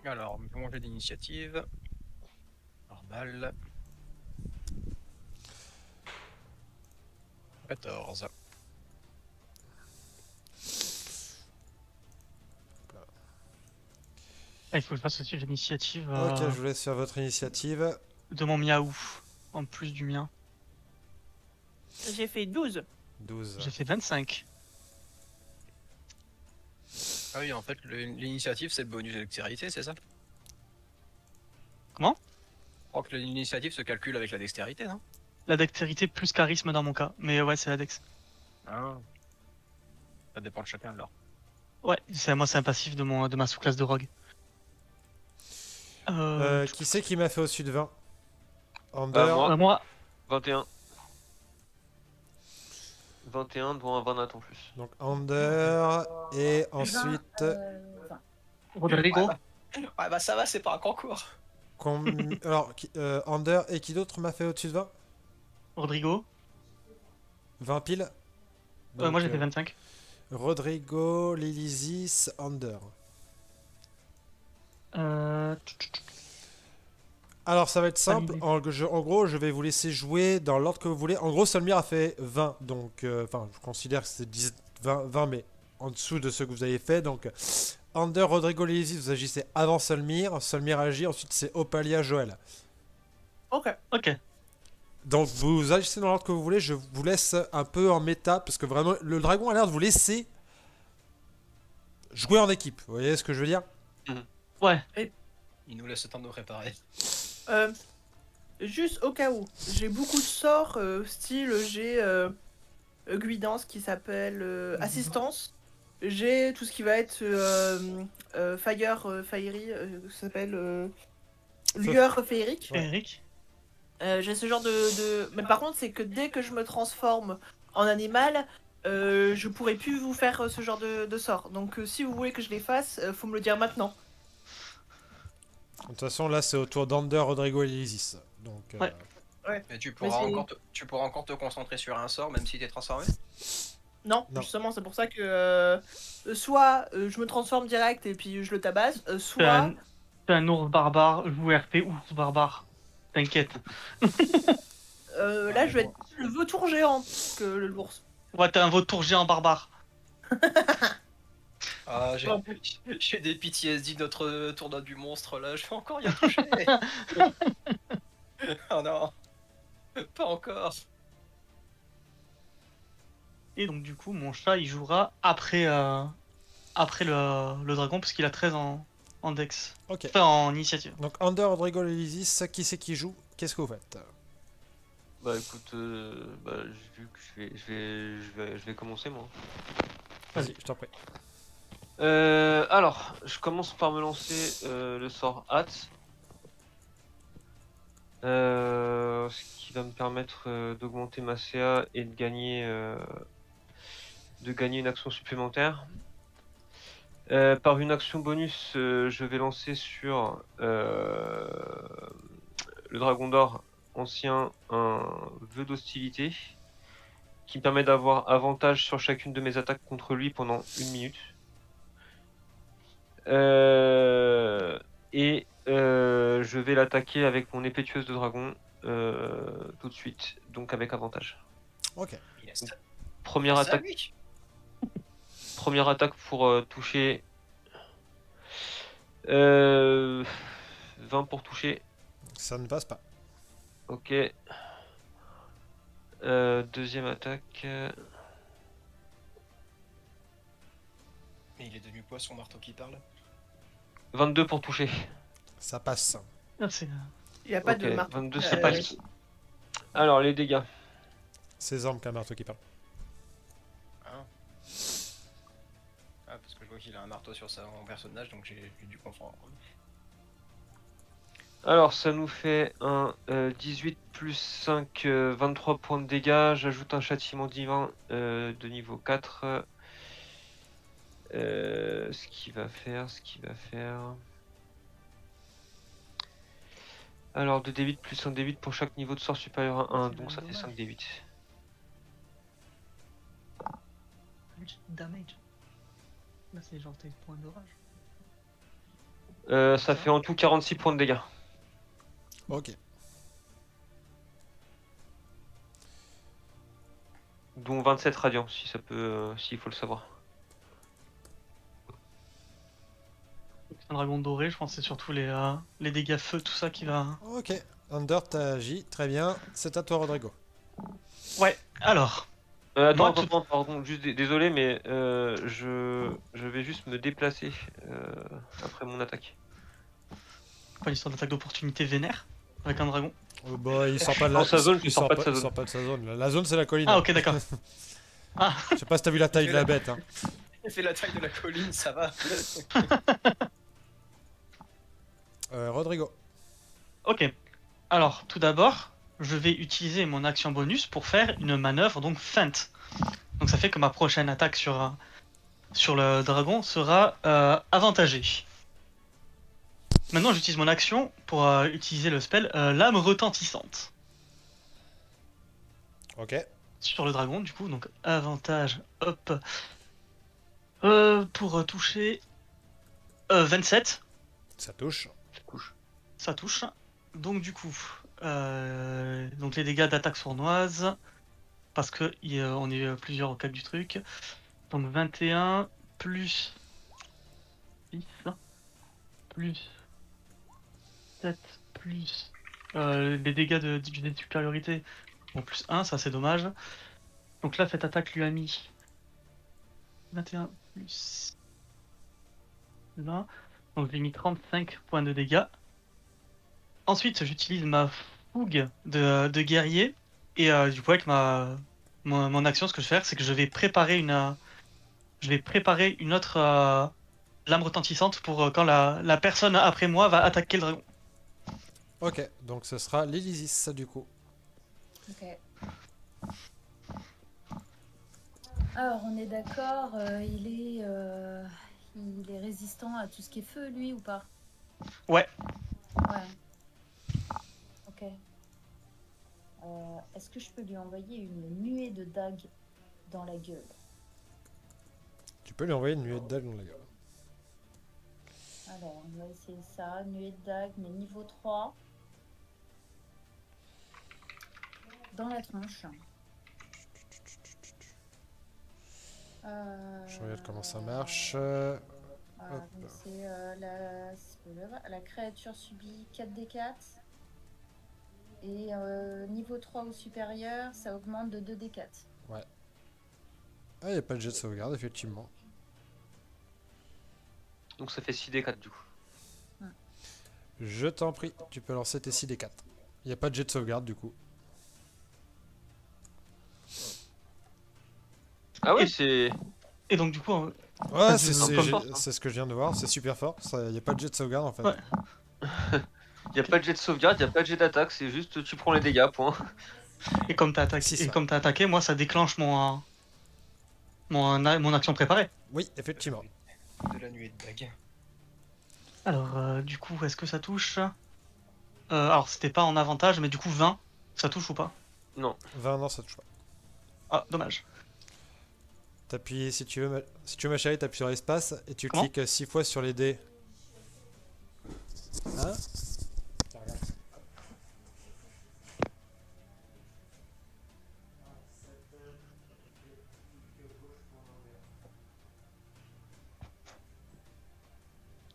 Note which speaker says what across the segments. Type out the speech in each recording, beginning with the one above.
Speaker 1: Alors, mon jet d'initiative. Normal. 14.
Speaker 2: Ah, il faut que je fasse aussi l'initiative
Speaker 3: Ok, je vous laisse faire votre initiative.
Speaker 2: de mon miaou, en plus du mien.
Speaker 4: J'ai fait 12.
Speaker 3: 12.
Speaker 2: J'ai fait 25.
Speaker 1: Ah oui, en fait, l'initiative, c'est le bonus de dextérité, c'est ça?
Speaker 2: Comment?
Speaker 1: Je crois que l'initiative se calcule avec la dextérité, non?
Speaker 2: La dextérité plus charisme dans mon cas. Mais ouais, c'est la dex.
Speaker 1: Ah. Ça dépend de chacun, alors.
Speaker 2: Ouais, moi c'est un passif de ma sous-classe de rogue.
Speaker 3: Qui c'est qui m'a fait au-dessus de 20? Ander.
Speaker 5: Moi.
Speaker 2: Moi,
Speaker 5: 21. 21 devant un 20 nat en plus.
Speaker 3: Donc Ander. Et ensuite.
Speaker 4: 20.
Speaker 2: Rodrigo.
Speaker 1: Ouais, bah ça va, c'est pas un concours.
Speaker 3: Alors, Ander et qui d'autre m'a fait au-dessus de 20?
Speaker 2: Rodrigo.
Speaker 3: 20 piles.
Speaker 2: Moi j'ai fait 25.
Speaker 3: Rodrigo, Lilisis, Ander.
Speaker 2: Euh...
Speaker 3: Alors ça va être simple,
Speaker 2: Validé.
Speaker 3: en gros je vais vous laisser jouer dans l'ordre que vous voulez. En gros Solmir a fait 20, donc enfin je considère que c'est 20 mais en dessous de ce que vous avez fait. Donc Ander, Rodrigo, Lilisis, vous agissez avant Solmir, Solmir agit, ensuite c'est Opalia, Joël.
Speaker 4: Ok.
Speaker 2: Ok.
Speaker 3: Donc vous agissez dans l'ordre que vous voulez, je vous laisse un peu en méta, parce que vraiment le dragon a l'air de vous laisser jouer en équipe, vous voyez ce que je veux dire?
Speaker 2: Ouais.
Speaker 1: Il nous laisse le temps de nous préparer.
Speaker 4: Juste au cas où, j'ai beaucoup de sorts, style j'ai guidance qui s'appelle assistance. J'ai tout ce qui va être fiery, ça s'appelle lueur féerique.
Speaker 3: Ouais.
Speaker 2: Eric.
Speaker 4: J'ai ce genre Mais par contre, c'est que dès que je me transforme en animal, je pourrai plus vous faire ce genre de sort. Donc si vous voulez que je les fasse, faut me le dire maintenant.
Speaker 3: De toute façon là c'est au tour d'Ander, Rodrigo et Lilisis. Donc
Speaker 2: Ouais.
Speaker 4: Ouais.
Speaker 1: Mais tu
Speaker 4: Mais
Speaker 1: pourras,
Speaker 4: c'est-
Speaker 1: tu pourras encore te concentrer sur un sort, même si t'es transformé?
Speaker 4: Non,
Speaker 3: Non.
Speaker 4: justement, c'est pour ça que soit je me transforme direct et puis je le tabasse,
Speaker 2: T'es
Speaker 4: soit
Speaker 2: un ours barbare, joue RP ours barbare. T'inquiète.
Speaker 4: là je vais être le vautour géant que l'ours.
Speaker 2: Ouais, t'es un vautour géant barbare.
Speaker 1: Ah, j'ai des PTSD de notre tournoi du monstre là, je vais encore y toucher. Oh non, pas encore.
Speaker 2: Et donc du coup, mon chat, il jouera après, après le dragon, parce qu'il a 13 en dex.
Speaker 3: ok.
Speaker 2: Enfin, en initiative.
Speaker 3: Donc Ander, Rodrigo, Lilisis, qui c'est qui joue? Qu'est-ce que vous faites?
Speaker 5: Bah écoute, vu que je vais commencer moi.
Speaker 3: Vas-y, je t'en prie.
Speaker 5: Alors, je commence par me lancer le sort hâte. Ce qui va me permettre d'augmenter ma CA et de gagner une action supplémentaire. Par une action bonus, je vais lancer sur le dragon d'or ancien un vœu d'hostilité qui me permet d'avoir avantage sur chacune de mes attaques contre lui pendant 1 minute. Je vais l'attaquer avec mon épée tueuse de dragon tout de suite, donc avec avantage.
Speaker 3: Ok.
Speaker 1: Yes.
Speaker 5: Première
Speaker 1: Ça,
Speaker 5: attaque,
Speaker 1: oui.
Speaker 5: première attaque pour toucher. 20 pour toucher.
Speaker 3: Ça ne passe pas.
Speaker 5: Ok. Deuxième attaque.
Speaker 1: Mais il est devenu quoi son marteau qui parle?
Speaker 5: 22 pour toucher.
Speaker 3: Ça passe.
Speaker 2: Ah, c'est...
Speaker 4: Il n'y a pas
Speaker 5: Ok,
Speaker 4: de marteau.
Speaker 5: 22 c'est pas le... Alors les dégâts.
Speaker 3: C'est Zorm qui a un marteau qui parle.
Speaker 1: Ah. Ah, parce que je vois qu'il a un marteau sur son personnage, donc j'ai dû confondre.
Speaker 5: Alors ça nous fait un 18 plus 5, 23 points de dégâts. J'ajoute un châtiment divin de niveau 4. Ce qui va faire... Alors 2d8 plus 1 d8 pour chaque niveau de sort supérieur à 1, donc ça fait 5 d8.
Speaker 2: Damage. Là, c'est genre tes points d'orage.
Speaker 5: Ça fait en tout 46 points de dégâts.
Speaker 3: Ok.
Speaker 5: Dont 27 radiants, si ça peut, s'il faut le savoir.
Speaker 2: C'est un dragon doré, je pense que c'est surtout les dégâts feu, tout ça qui va...
Speaker 3: Ok. Under, t'as agi. Très bien. C'est à toi, Rodrigo.
Speaker 2: Ouais, alors...
Speaker 5: Attends,
Speaker 2: Moi,
Speaker 5: attends, pardon, juste désolé, mais je vais juste me déplacer après mon attaque.
Speaker 2: Pas l'histoire d'attaque d'opportunité vénère avec un dragon.
Speaker 3: Oh, bah, il sort pas de
Speaker 5: Dans
Speaker 3: la...
Speaker 5: sa zone,
Speaker 3: il
Speaker 5: il sort pas de sa
Speaker 3: il
Speaker 5: zone.
Speaker 3: sort pas de sa zone. La zone, c'est la colline.
Speaker 2: Ah ok d'accord. Ah,
Speaker 3: Je sais pas si t'as vu la taille de la bête. Hein.
Speaker 1: Il fait la taille de la colline, ça va.
Speaker 3: Rodrigo.
Speaker 2: ok. Alors, tout d'abord, je vais utiliser mon action bonus pour faire une manœuvre, donc feinte. Donc ça fait que ma prochaine attaque sur le dragon sera avantagée. Maintenant, j'utilise mon action pour utiliser le spell Lame retentissante.
Speaker 3: Ok.
Speaker 2: Sur le dragon, du coup, donc avantage, hop. Pour toucher 27,
Speaker 3: Ça touche.
Speaker 2: ça touche. Donc du coup, donc les dégâts d'attaque sournoise, parce que on est plusieurs au cas du truc. Donc 21 plus 6 plus 7 plus les dégâts de division de supériorité, bon, plus 1, ça c'est dommage. Donc là, cette attaque lui a mis 21 plus là, donc je lui ai mis 35 points de dégâts. Ensuite, j'utilise ma fougue de guerrier, et du coup, avec mon action, ce que je vais faire, c'est que je vais préparer une autre lame retentissante pour quand la personne après moi va attaquer le dragon.
Speaker 3: Ok. Donc ce sera l'Elysis, du coup.
Speaker 6: Ok. Alors, on est d'accord, il est résistant à tout ce qui est feu, lui, ou pas?
Speaker 2: Ouais.
Speaker 6: Ouais. Ok. Est-ce que je peux lui envoyer une nuée de dagues dans la gueule?
Speaker 3: Tu peux lui envoyer une nuée de dagues dans la gueule.
Speaker 6: Alors, on va essayer ça. Nuée de dagues, mais niveau 3. Dans la tronche.
Speaker 3: Je regarde comment ça marche.
Speaker 6: Voilà, donc c'est la créature subit 4d4. Et niveau 3 ou supérieur, ça augmente de 2d4.
Speaker 3: Ah, il n'y a pas de jet de sauvegarde, effectivement.
Speaker 5: Donc ça fait 6d4 du coup.
Speaker 3: Je t'en prie, tu peux lancer tes 6d4. Il n'y a pas de jet de sauvegarde, du coup.
Speaker 5: Ah oui, c'est...
Speaker 2: Et donc du coup,
Speaker 3: Ouais,
Speaker 2: c'est
Speaker 3: c'est ce que je viens de voir, c'est super fort. Il n'y a pas de jet de sauvegarde, en fait.
Speaker 2: Ouais.
Speaker 5: Y a pas de jet de sauvegarde, y a pas de jet d'attaque, c'est juste tu prends les dégâts, point.
Speaker 2: et comme t'as attaqué,
Speaker 3: Si, ça.
Speaker 2: t'as attaqué, moi ça déclenche mon action préparée.
Speaker 3: Oui, effectivement.
Speaker 1: De la nuée de dague.
Speaker 2: Alors du coup, est-ce que ça touche? Alors c'était pas en avantage, mais du coup 20, ça touche ou pas?
Speaker 3: 20 ans, ça touche pas.
Speaker 2: Ah, dommage.
Speaker 3: T'appuies, si tu veux, ma chérie, t'appuies sur l'espace et tu
Speaker 2: Comment
Speaker 3: cliques 6 fois sur les dés. Hein?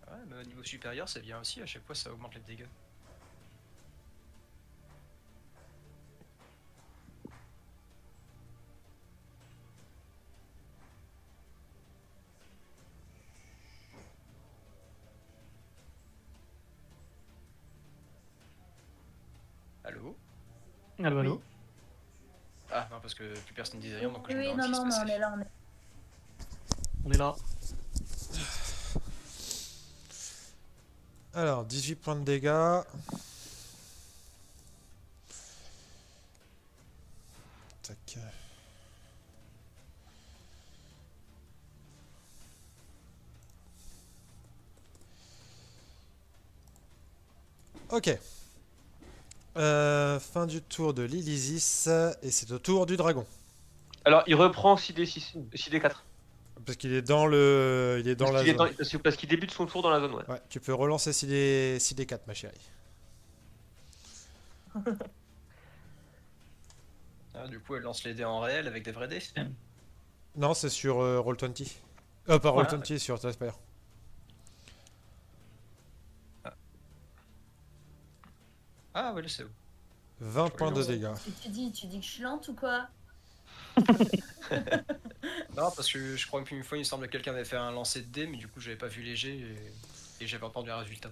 Speaker 1: Ouais, mais au niveau supérieur, c'est bien aussi, à chaque fois ça augmente les dégâts. Allô?
Speaker 2: Allô, allô.
Speaker 1: Ah non, parce que plus personne disait rien, donc je me
Speaker 6: Oui,
Speaker 1: demande
Speaker 6: non,
Speaker 1: ce qui se
Speaker 6: non, mais on
Speaker 1: passait.
Speaker 6: est là, on est...
Speaker 2: On est là.
Speaker 3: Alors, 18 points de dégâts. Tac. Ok. Fin du tour de l'Elysis et c'est au tour du dragon.
Speaker 5: Alors il reprend 6d4.
Speaker 3: parce qu'il est dans le. Il est dans la zone.
Speaker 5: Parce qu'il débute son tour dans la zone, ouais.
Speaker 3: Ouais, tu peux relancer 6d4, ma chérie.
Speaker 1: Ah, du coup, elle lance les dés en réel avec des vrais dés.
Speaker 3: Non, c'est sur Roll20. Pas Roll20, sur Telespire.
Speaker 1: Ah, ouais, là, c'est où?
Speaker 3: 20 points de dégâts.
Speaker 6: Tu dis que je suis lente ou quoi?
Speaker 1: Non, parce que je crois qu'une fois, il me semble que quelqu'un avait fait un lancer de dés, mais du coup, j'avais pas vu les jets et j'avais entendu un résultat.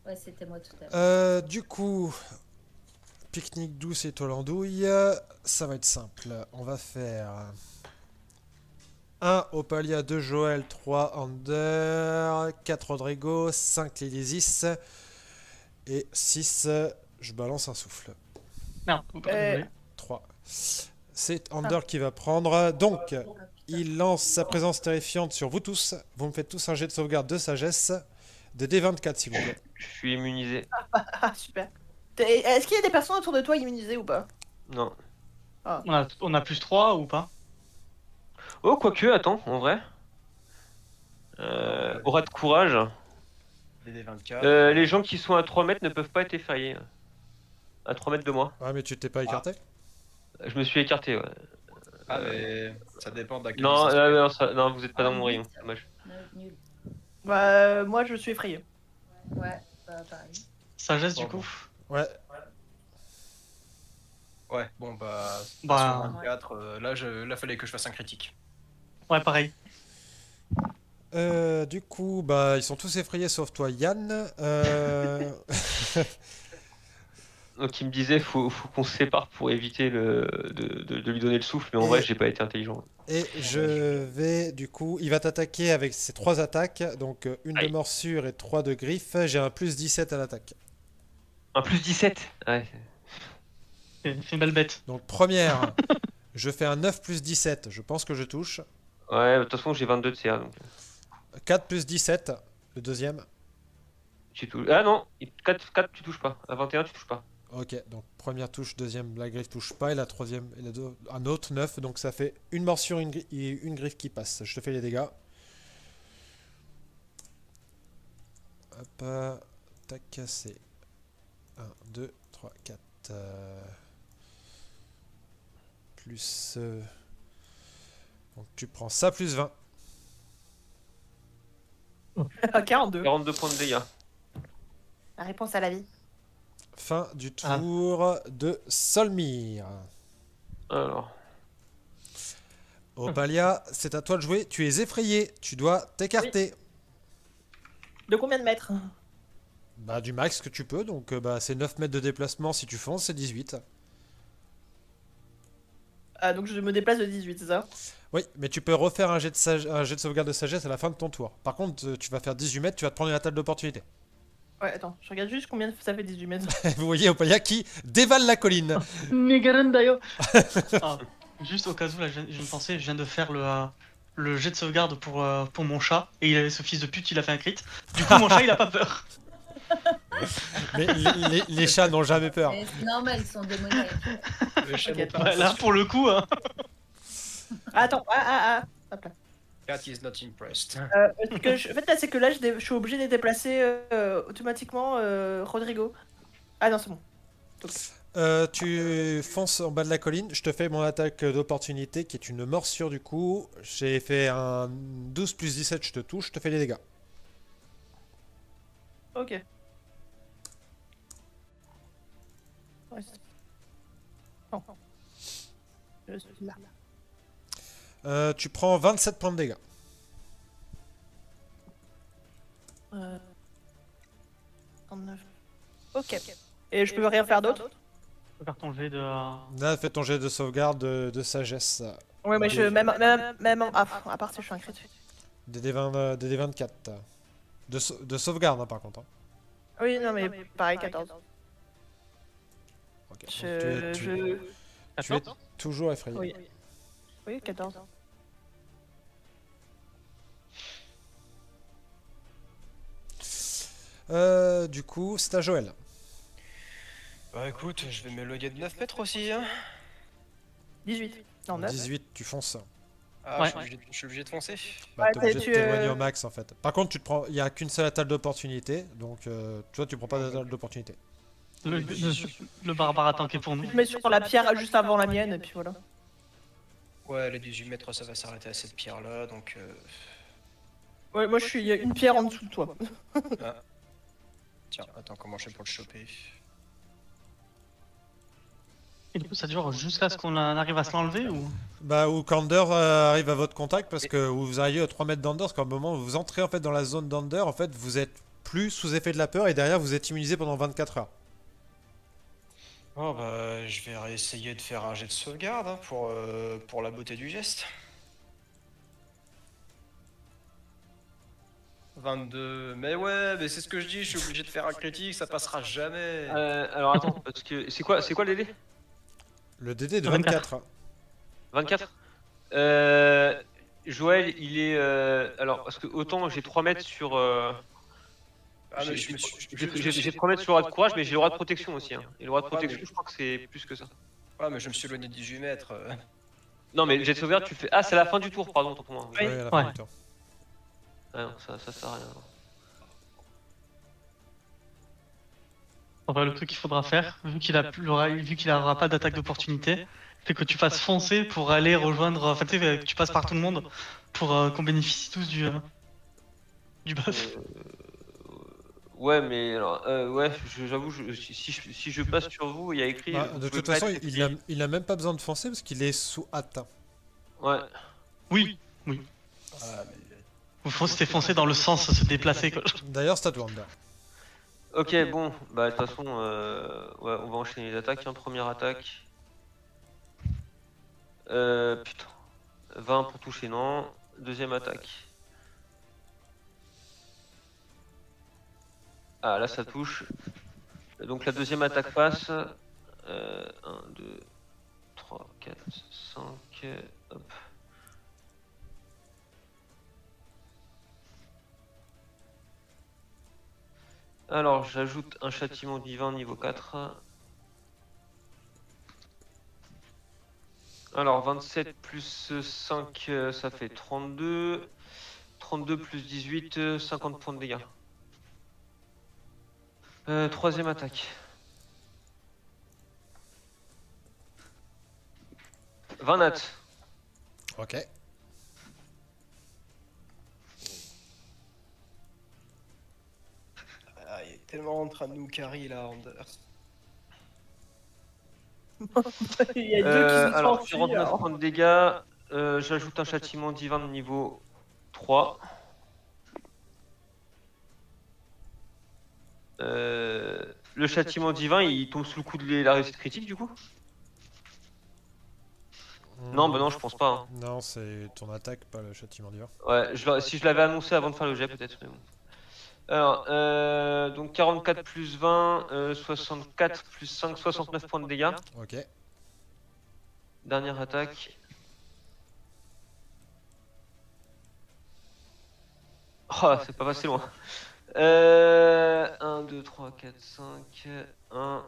Speaker 6: Ouais, c'était moi tout à l'heure.
Speaker 3: Du coup, pique-nique douce et étoile andouille, ça va être simple. On va faire 1 Opalia, 2 Joël, 3 Ander, 4 Rodrigo, 5 Lylisis et 6, je balance un souffle.
Speaker 2: Non, faut pas rigoler.
Speaker 3: 3. C'est Ander qui va prendre. Donc, il lance sa présence terrifiante sur vous tous. Vous me faites tous un jet de sauvegarde de sagesse de D24, s'il vous plaît.
Speaker 5: Je suis immunisé.
Speaker 4: Ah, super. Est-ce qu'il y a des personnes autour de toi immunisées ou pas?
Speaker 5: Non.
Speaker 2: On a plus 3 ou pas?
Speaker 5: Oh, quoique, attends, en vrai. Aura de courage.
Speaker 1: Les dés 24.
Speaker 5: Les gens qui sont à 3 mètres ne peuvent pas être effrayés. À 3 mètres de moi.
Speaker 3: Ah, mais tu t'es pas écarté?
Speaker 5: Je me suis écarté, ouais.
Speaker 1: Ah, mais ça dépend d'à quelle
Speaker 5: Non,
Speaker 1: distance.
Speaker 5: non, vous êtes pas dans mon rayon. Dommage.
Speaker 6: Nul.
Speaker 4: Bah, moi, je suis effrayé.
Speaker 6: Ouais, bah pareil.
Speaker 2: Sagesse
Speaker 1: Bon,
Speaker 2: du coup.
Speaker 3: Ouais.
Speaker 1: Ouais, bon, bah.
Speaker 2: Bah,
Speaker 1: 24, là, fallait que je fasse un critique.
Speaker 2: ouais, pareil.
Speaker 3: Du coup, bah, ils sont tous effrayés sauf toi, Yann.
Speaker 5: Donc il me disait faut qu'on se sépare pour éviter de lui donner le souffle, mais en vrai j'ai pas été intelligent.
Speaker 3: Et je vais, du coup, il va t'attaquer avec ses 3 attaques. Donc, une de
Speaker 5: Aïe.
Speaker 3: morsure et 3 de griffe. J'ai un plus 17 à l'attaque.
Speaker 5: Un plus 17. Ouais.
Speaker 2: C'est une belle bête.
Speaker 3: Donc, première, je fais un 9 plus 17. Je pense que je touche.
Speaker 5: Ouais, de toute façon j'ai 22 de CA donc
Speaker 3: 4 plus 17, le deuxième.
Speaker 5: tu touches. Ah non, 4 tu touches pas. À 21 tu touches pas.
Speaker 3: Ok, donc première touche, deuxième, la griffe touche pas. Et la troisième, un autre 9. Donc, ça fait une morsure et une griffe qui passe. Je te fais les dégâts. Hop, t'as cassé. 1, 2, 3, 4. Plus. Donc tu prends ça plus 20.
Speaker 4: 42.
Speaker 5: 42 points de dégâts.
Speaker 4: La réponse à la vie.
Speaker 3: Fin du tour de Solmir.
Speaker 5: Alors.
Speaker 3: Opalia, c'est à toi de jouer. Tu es effrayé. Tu dois t'écarter.
Speaker 4: De combien de mètres?
Speaker 3: Bah, du max que tu peux. Donc, bah, c'est 9 mètres de déplacement. Si tu fonces, c'est 18.
Speaker 4: Ah, donc je me déplace de 18, c'est ça?
Speaker 3: Oui, mais tu peux refaire un jet de sauvegarde de sagesse à la fin de ton tour. Par contre, tu vas faire 18 mètres. Tu vas te prendre une attaque d'opportunité.
Speaker 4: Ouais, attends, je regarde juste combien ça fait 18 mètres.
Speaker 3: Vous voyez Opalia qui dévale la colline.
Speaker 2: Ah, juste au cas où, là, je me pensais, je viens de faire le jet de sauvegarde pour mon chat, et il avait ce fils de pute, il a fait un crit. Du coup, mon chat, il a pas peur.
Speaker 3: Mais les chats n'ont jamais peur.
Speaker 6: Mais c'est normal, ils sont démoniaques.
Speaker 1: Le chat
Speaker 4: Ok,
Speaker 1: n'est pas
Speaker 2: Bah, là, pour le coup, hein.
Speaker 4: Ah, attends, hop là.
Speaker 1: Cat is not impressed.
Speaker 4: En fait, là, c'est que là, je suis obligé de déplacer automatiquement Rodrigo. Ah non, c'est bon.
Speaker 3: Tu fonces en bas de la colline. Je te fais mon attaque d'opportunité qui est une morsure du coup. J'ai fait un 12 plus 17, je te touche, je te fais les dégâts.
Speaker 4: Ok. Ouais, non. Je suis là.
Speaker 3: Tu prends 27 points de dégâts.
Speaker 4: 39. Ok. Et je peux rien faire d'autre?
Speaker 2: Je peux faire ton jet de.
Speaker 3: Là, fais ton jet de sauvegarde de sagesse.
Speaker 4: Ouais, mais même à part si je suis un crit.
Speaker 3: Des D24. De sauvegarde, hein, par contre. Hein.
Speaker 4: Oui, non, mais pareil, 14.
Speaker 3: Ok, donc tu es toujours effrayé.
Speaker 4: Oui. Oui, 14.
Speaker 3: Du coup, c'est à Joël.
Speaker 1: Bah écoute, je vais m'éloigner de 9 mètres aussi. Hein.
Speaker 4: 18. Non, 9.
Speaker 3: 18, tu fonces.
Speaker 1: Ah,
Speaker 2: Ouais.
Speaker 1: je suis obligé de foncer.
Speaker 3: Bah,
Speaker 4: Ouais,
Speaker 3: t'es obligé de
Speaker 4: tu,
Speaker 3: t'éloigner au max en fait. Par contre, il y a qu'une seule attaque d'opportunité, donc tu vois, tu prends pas
Speaker 1: Ouais.
Speaker 3: d'attaque d'opportunité.
Speaker 2: Le barbare a tanké pour nous.
Speaker 4: Tu te mets sur la pierre juste avant la mienne, et puis voilà.
Speaker 1: Ouais, les 18 mètres, ça va s'arrêter à cette pierre-là, donc...
Speaker 4: Ouais, moi je suis une pierre en dessous de toi.
Speaker 1: Ah. Tiens, attends, comment je fais pour le choper?
Speaker 2: Et du coup, ça dure jusqu'à ce qu'on arrive à se l'enlever ou?
Speaker 3: Bah, où Kander arrive à votre contact, parce que vous arrivez à 3 mètres d'Under, parce qu'au moment où vous entrez en fait dans la zone d'Under, en fait, vous êtes plus sous effet de la peur, et derrière, vous êtes immunisé pendant 24 heures.
Speaker 1: Oh bah, je vais réessayer de faire un jet de sauvegarde hein, pour la beauté du geste. 22, mais ouais, mais c'est ce que je dis, je suis obligé de faire un critique, ça passera jamais.
Speaker 5: Alors attends, parce que c'est quoi le DD?
Speaker 3: Le DD de
Speaker 2: 24.
Speaker 3: 24.
Speaker 5: 24. Joël, il est. Alors, parce que autant j'ai 3 mètres sur.
Speaker 1: Ah, mais je me suis-
Speaker 5: J'ai 3 mètres sur le droit de courage, mais j'ai le droit de protection aussi. Hein. Et le droit de
Speaker 1: Ouais,
Speaker 5: protection,
Speaker 1: mais-
Speaker 5: je crois que c'est plus que ça.
Speaker 1: Ouais, mais je me suis éloigné de 18 mètres.
Speaker 5: Non, mais le jet de sauvegarde, tu le fais. Ah, c'est à la fin du tour, pardon, autant pour moi.
Speaker 4: Oui.
Speaker 3: Ouais, à la fin
Speaker 2: Ouais.
Speaker 3: du tour.
Speaker 5: Ah non, ça sert à rien.
Speaker 2: Enfin, le truc qu'il faudra faire, vu qu'il aura pas d'attaque d'opportunité, c'est que tu fasses foncer pour aller rejoindre. Enfin, tu sais, que tu passes par tout le monde pour qu'on bénéficie tous du buff.
Speaker 5: Ouais, mais alors, ouais, j'avoue, si je passe sur vous, il y a écrit.
Speaker 3: Bah,
Speaker 5: vous
Speaker 3: de
Speaker 5: pouvez
Speaker 3: toute
Speaker 5: pas
Speaker 3: façon,
Speaker 5: être
Speaker 3: il a même pas besoin de foncer, parce qu'il est sous hâte.
Speaker 5: Ouais.
Speaker 2: Oui,
Speaker 1: Ah, mais...
Speaker 2: il faut se foncer dans le sens se déplacer quoi.
Speaker 3: D'ailleurs, c'est à toi, Under.
Speaker 5: Ok, bon, bah de toute façon, ouais, on va enchaîner les attaques. Hein. Première attaque. Putain. 20 pour toucher, non. Deuxième attaque. Ah, là ça touche. Donc la deuxième attaque passe. 1, 2, 3, 4, 5. Hop. Alors, j'ajoute un châtiment divin niveau 4. Alors, 27 plus 5, ça fait 32. 32 plus 18, 50 points de dégâts. Troisième attaque. 20 nat.
Speaker 3: Ok.
Speaker 1: Ah, il est tellement en train de nous carry là, Anders.
Speaker 4: Il y a deux qui se
Speaker 5: Alors,
Speaker 4: s'enfuient,
Speaker 5: 49
Speaker 4: alors.
Speaker 5: points de dégâts. J'ajoute un châtiment divin de niveau 3. Le châtiment divin, il tombe sous le coup de la réussite critique du coup? Non, bah non, je pense pas. Hein.
Speaker 3: Non, c'est ton attaque, pas le châtiment divin.
Speaker 5: Ouais, si je l'avais annoncé avant de faire le jet, peut-être. Mais bon. Alors, donc 44 plus 20, 64 plus 5, 69 points de dégâts.
Speaker 3: Ok.
Speaker 5: Dernière attaque. Oh, c'est pas passé loin. 1, 2, 3, 4, 5, 1.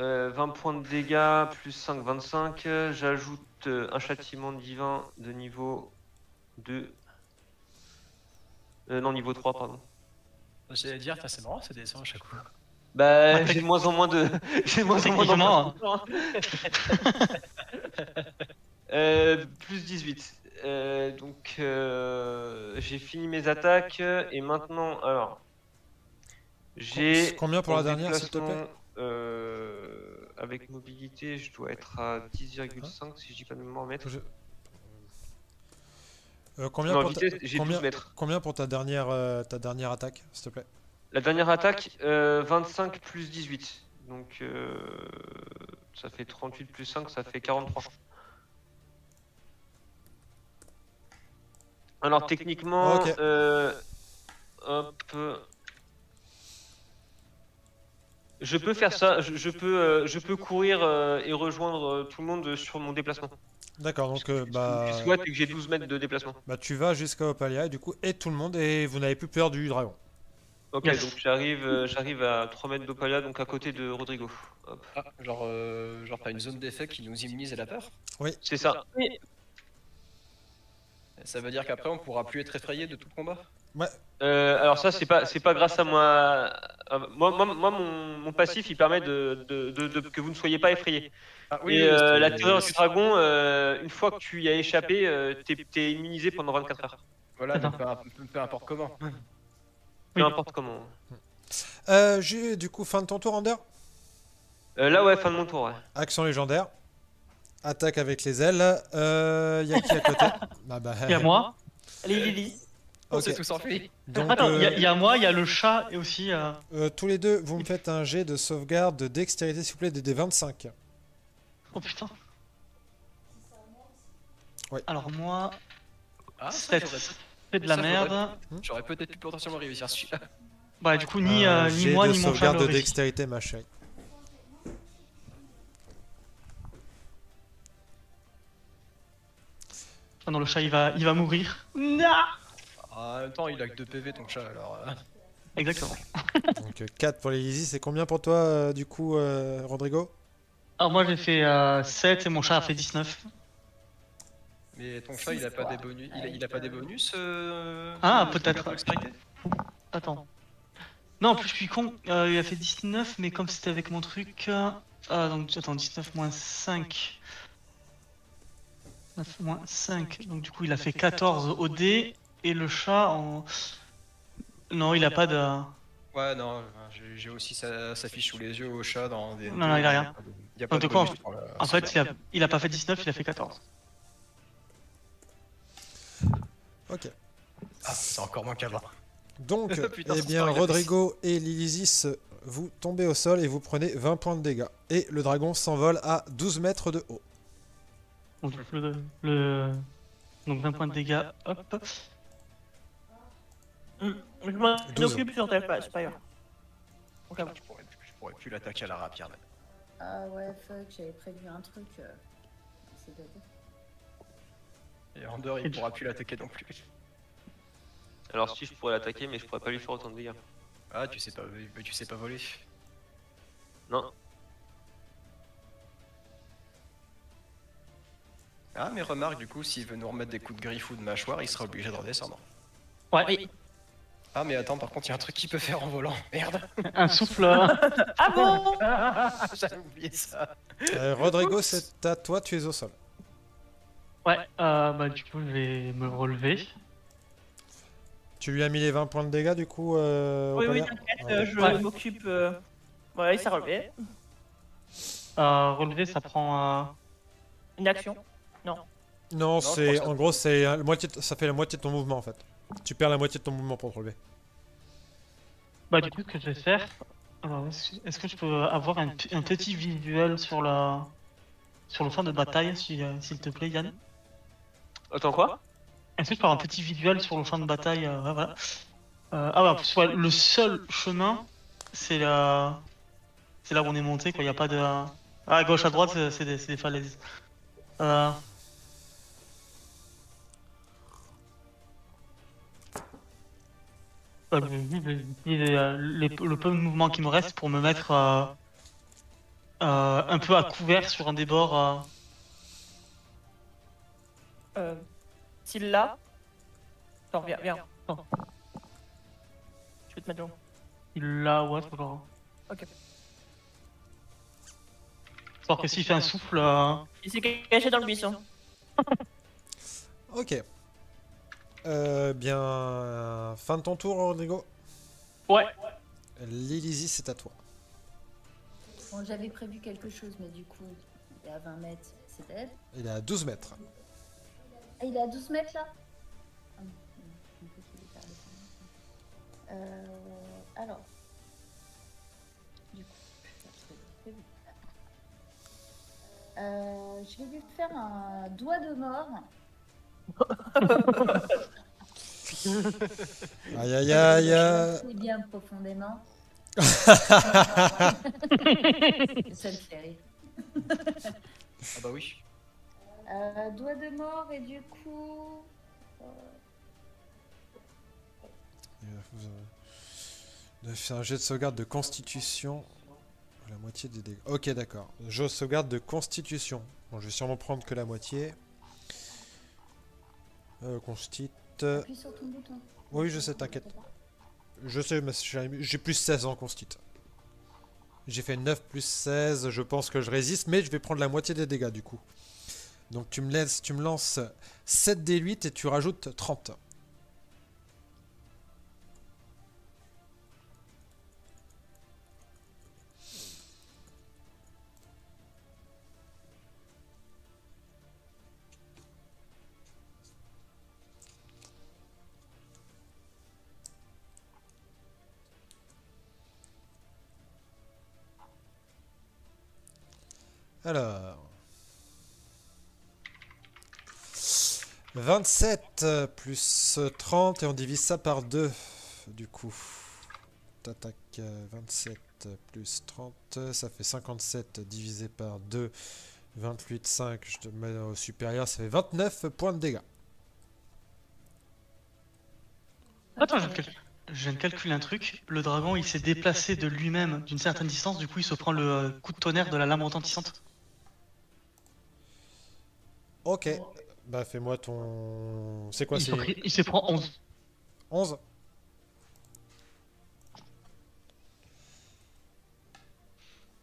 Speaker 5: Euh, 20 points de dégâts, plus 5, 25. J'ajoute un châtiment divin de niveau 2. Non, niveau 3, pardon.
Speaker 1: J'allais dire, c'est marrant, ça descend à chaque fois.
Speaker 5: Bah, j'ai de moins en moins de. J'ai de moins en moins
Speaker 2: Techniquement,
Speaker 5: plus 18. Donc, j'ai fini mes attaques. Et maintenant, alors. J'ai.
Speaker 3: Combien pour la
Speaker 5: en
Speaker 3: dernière, s'il te plaît?
Speaker 5: déplacement, avec mobilité, je dois être à 10,5 si je dis pas de mémoire mètres.
Speaker 3: Combien,
Speaker 5: Non,
Speaker 3: pour
Speaker 5: vitesse, j'ai 12 mètres.
Speaker 3: combien pour ta dernière attaque, s'il te plaît?
Speaker 5: La dernière attaque, 25 plus 18. Donc, ça fait 38 plus 5, ça fait 43. Alors, techniquement,
Speaker 3: Ok.
Speaker 5: hop. Je peux faire ça, je peux courir et rejoindre tout le monde sur mon déplacement.
Speaker 3: D'accord, donc
Speaker 5: Je souhaite que j'ai 12 mètres de déplacement.
Speaker 3: bah tu vas jusqu'à Opalia, du coup, et tout le monde, et vous n'avez plus peur du dragon.
Speaker 5: Ok,
Speaker 2: Yes.
Speaker 5: donc j'arrive à 3 mètres d'Opalia, donc à côté de Rodrigo. Hop.
Speaker 1: Ah, genre t'as une zone d'effet qui nous immunise à la peur.
Speaker 5: C'est ça.
Speaker 1: Ça veut dire qu'après on pourra plus être effrayé de tout combat.
Speaker 5: Alors ça, c'est pas grâce à moi. Mon passif, il permet que vous ne soyez pas effrayé.
Speaker 1: Ah
Speaker 5: Et la terreur du dragon, une fois que tu y as échappé, t'es immunisé pendant 24 heures.
Speaker 1: Voilà, mais
Speaker 2: Attends.
Speaker 1: peu importe comment.
Speaker 5: Peu importe comment.
Speaker 3: Du coup, fin de ton tour, Ander.
Speaker 5: Là, ouais, fin de mon tour, ouais.
Speaker 3: Action légendaire. Attaque avec les ailes. Y a qui à côté? Ah bah,
Speaker 2: Il y a moi.
Speaker 4: Allez, Lily.
Speaker 1: On
Speaker 3: Ok.
Speaker 1: s'est tous enfuis.
Speaker 3: Donc,
Speaker 2: Attends, il y a moi, il y a le chat et aussi.
Speaker 3: tous les deux, vous me faites un jet de sauvegarde de dextérité, s'il vous plaît, des 25.
Speaker 2: Oh putain.
Speaker 3: Ouais.
Speaker 2: Alors moi,
Speaker 1: Ah, ça,
Speaker 2: 7.
Speaker 1: j'aurais-
Speaker 2: C'est de la
Speaker 1: ça,
Speaker 2: merde.
Speaker 1: J'aurais peut-être pu potentiellement réussir celui-là.
Speaker 2: Bah du coup, ni
Speaker 3: Jet
Speaker 2: moi
Speaker 3: de
Speaker 2: ni mon chat
Speaker 3: sauvegarde
Speaker 2: le
Speaker 3: de
Speaker 2: réussit.
Speaker 3: dextérité, ma chérie.
Speaker 2: Ah non, le chat il va mourir. Non.
Speaker 1: En même temps, il a que 2 PV ton chat alors.
Speaker 2: Exactement.
Speaker 3: Donc 4 pour les Yeezy. C'est combien pour toi, du coup, Rodrigo?
Speaker 2: Alors moi j'ai fait 7 et mon chat a fait 19.
Speaker 1: Mais ton chat il a pas des bonus. Il a pas des bonus
Speaker 2: Ah,
Speaker 1: de
Speaker 2: peut-être.
Speaker 1: sauvegarde de dextérité
Speaker 2: Attends. Non, en plus je suis con, il a fait 19, mais comme c'était avec mon truc... donc attends, 19 moins 5. 9 moins 5, donc du coup il a fait 14 au dé, et le chat en... Non, il a pas de...
Speaker 1: Ouais, non, j'ai aussi sa fiche sous les yeux au chat dans des.
Speaker 2: Non, il a rien.
Speaker 1: Il y a pas
Speaker 2: Donc,
Speaker 1: de
Speaker 2: de quoi,
Speaker 1: bonus pour la
Speaker 2: En fait,
Speaker 1: sauvegarde.
Speaker 2: il a pas fait 19, il a fait 14.
Speaker 3: Ok.
Speaker 1: Ah, c'est encore moins qu'avant.
Speaker 3: Donc,
Speaker 1: Putain,
Speaker 3: eh
Speaker 1: ce
Speaker 3: bien,
Speaker 1: soir, il a
Speaker 3: Rodrigo et Lilisis, vous tombez au sol et vous prenez 20 points de dégâts. Et le dragon s'envole à 12 mètres de haut.
Speaker 2: Donc, donc 20 points de dégâts, hop.
Speaker 4: Je m'en
Speaker 3: 12.
Speaker 4: occupe sur ta place, c'est pas grave. Ok, bon.
Speaker 1: Je pourrais plus l'attaquer à la rapière même.
Speaker 6: Ah ouais, fuck, j'avais prévu un truc. C'est bête.
Speaker 1: Et Ander il pourra plus l'attaquer non plus.
Speaker 5: Alors si, je pourrais l'attaquer, mais je pourrais pas lui faire autant de dégâts.
Speaker 1: Ah, tu sais pas voler.
Speaker 5: Non.
Speaker 1: Ah, mais remarque, du coup, s'il veut nous remettre des coups de griffe ou de mâchoire, il sera obligé de redescendre.
Speaker 2: Ouais,
Speaker 4: Oui.
Speaker 1: Ah, mais attends, par contre, il y a un truc qu'il peut faire en volant. Merde.
Speaker 2: un souffle.
Speaker 4: Ah bon?
Speaker 1: J'avais oublié ça.
Speaker 3: Rodrigo, c'est à toi, tu es au sol.
Speaker 2: Ouais, bah du coup je vais me relever.
Speaker 3: Tu lui as mis les 20 points de dégâts, du coup, au
Speaker 4: Oui, oui,
Speaker 3: palier?
Speaker 4: t'inquiète,
Speaker 3: Ouais.
Speaker 4: je
Speaker 2: Ouais.
Speaker 4: m'occupe. Voilà, il s'est relevé.
Speaker 2: Relever ça prend...
Speaker 4: Une action.
Speaker 3: Non,
Speaker 1: je
Speaker 3: c'est
Speaker 1: pense
Speaker 3: en gros, c'est la moitié ça fait la moitié de ton mouvement, en fait. Tu perds la moitié de ton mouvement pour te relever.
Speaker 2: Bah du coup ce que je vais faire... Alors est-ce que je peux avoir un petit visuel sur le champ de bataille, s'il te plaît Yann?
Speaker 5: Attends, quoi?
Speaker 2: Est-ce que je peux avoir un petit visuel sur le champ de bataille? Ouais, voilà. Ah ouais, en plus, ouais, le seul chemin, c'est là où on est monté, quoi. Il n'y a pas de... Ah, à gauche, à droite, c'est des falaises. Le peu de mouvement qui me reste pour me mettre un peu à couvert sur un des bords.
Speaker 4: S'il l'a. Attends, viens.
Speaker 2: Attends.
Speaker 4: Je vais te mettre là.
Speaker 2: Il l'a, ouais, genre.
Speaker 4: Ok.
Speaker 2: Alors que s'il fait un souffle...
Speaker 4: Il s'est caché dans le buisson.
Speaker 3: Ok. Bien... Fin de ton tour, Rodrigo.
Speaker 2: Ouais.
Speaker 3: Lilizy, c'est à toi.
Speaker 6: Bon, j'avais prévu quelque chose, mais du coup, il est à 20 mètres, c'est bête.
Speaker 3: Il est à 12 mètres.
Speaker 6: Ah, il est à 12 mètres là? Ah, un peu qu'il est tard, alors. Du coup, je vais lui faire un doigt de mort.
Speaker 3: Aïe aïe aïe aïe.
Speaker 6: C'est bien profondément. Ça me fait rire.
Speaker 1: Ah, bah oui.
Speaker 6: Doigt de mort et du coup...
Speaker 3: C'est un jet de sauvegarde de constitution. La moitié des dégâts. Ok, d'accord. Jeu de sauvegarde de constitution. Bon, je vais sûrement prendre que la moitié. Constit.
Speaker 6: Appuie sur ton bouton.
Speaker 3: Oui, je sais, t'inquiète. Je sais, mais j'ai plus 16 en constit. J'ai fait 9 plus 16, je pense que je résiste, mais je vais prendre la moitié des dégâts du coup. Donc tu me lances 7 d8 et tu rajoutes 30. Alors... 27 plus 30 et on divise ça par 2 du coup. T'attaques 27 plus 30, ça fait 57 divisé par 2, 28, 5, je te mets au supérieur, ça fait 29 points de dégâts.
Speaker 2: Attends, je viens de calculer un truc. Le dragon, il s'est déplacé de lui-même d'une certaine distance, du coup il se prend le coup de tonnerre de la lame retentissante.
Speaker 3: Ok, bah fais-moi ton... C'est quoi, c'est
Speaker 2: Il s'est prend 11.
Speaker 3: 11?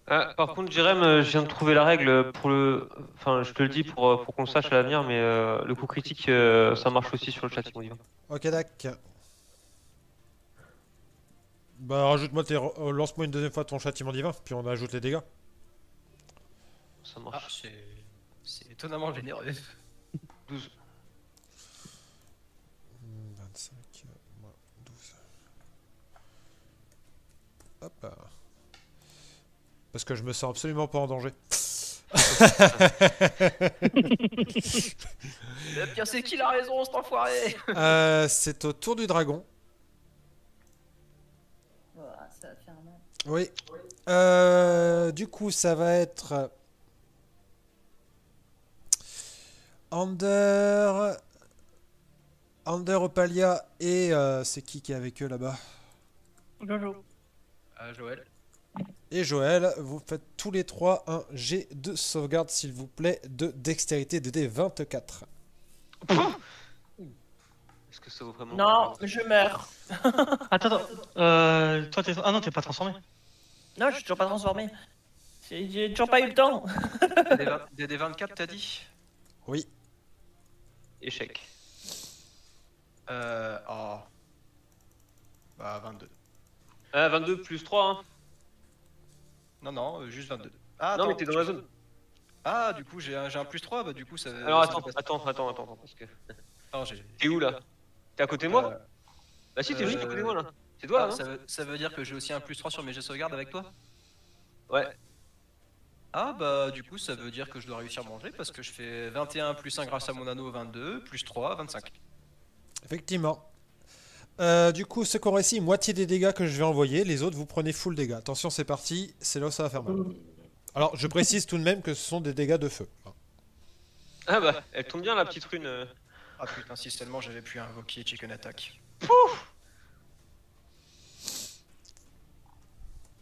Speaker 5: Ah, par contre, Jérém, je viens de trouver la règle pour le. Enfin, je te le dis pour qu'on le sache à l'avenir, mais le coup critique, ça marche aussi sur le châtiment divin.
Speaker 3: Ok, d'accord. Bah rajoute-moi lance-moi une deuxième fois ton châtiment divin, puis on ajoute les dégâts.
Speaker 5: Ça
Speaker 1: Ah,
Speaker 5: marche.
Speaker 1: c'est étonnamment généreux.
Speaker 5: 12.
Speaker 3: 25 moins 12. Hop. Parce que je me sens absolument pas en danger.
Speaker 1: Le pire, c'est qu'il a raison, cet enfoiré.
Speaker 3: C'est au tour du dragon.
Speaker 6: Ouah, ça va faire mal.
Speaker 3: Oui. Du coup, ça va être... Ander, Opalia et c'est qui est avec eux là-bas?
Speaker 4: Jojo.
Speaker 1: Joël.
Speaker 3: Et Joël, vous faites tous les trois un jet de sauvegarde s'il vous plaît de dextérité de D24.
Speaker 5: Est-ce que ça vaut vraiment
Speaker 4: Non,
Speaker 5: le coup
Speaker 4: je meurs.
Speaker 2: Attends, toi t'es... Ah non, t'es pas transformé.
Speaker 4: Non, je suis toujours pas transformé. J'ai toujours pas eu le temps.
Speaker 1: DD 24, t'as dit?
Speaker 3: Oui.
Speaker 5: Échec.
Speaker 1: Oh. Bah, 22.
Speaker 5: Ah, 22 plus 3, hein.
Speaker 1: Non, juste 22. Ah,
Speaker 5: Non,
Speaker 1: attends,
Speaker 5: mais t'es dans la zone.
Speaker 1: Ah, du coup, j'ai un plus 3, bah, du coup, ça.
Speaker 5: Alors
Speaker 1: ça
Speaker 5: attends,
Speaker 1: passe.
Speaker 5: attends, parce que.
Speaker 1: Non,
Speaker 5: T'es où là? T'es à côté de moi?
Speaker 1: Euh,
Speaker 5: Bah si, t'es juste à côté de moi là. C'est toi,
Speaker 1: ah,
Speaker 5: hein?
Speaker 1: ça veut dire que j'ai aussi un plus 3 sur mes jets de sauvegarde avec toi?
Speaker 5: Ouais.
Speaker 1: Ah, bah, du coup, ça veut dire que je dois réussir à manger parce que je fais 21 plus 1 grâce à mon anneau, 22, plus 3, 25.
Speaker 3: Effectivement. Du coup, ceux qui ont réussi, moitié des dégâts que je vais envoyer. Les autres, vous prenez full dégâts. Attention, c'est parti. C'est là où ça va faire mal. Alors, je précise tout de même que ce sont des dégâts de feu.
Speaker 5: Ah bah, elle tombe bien la petite rune.
Speaker 1: Ah putain, si seulement j'avais pu invoquer Chicken Attack.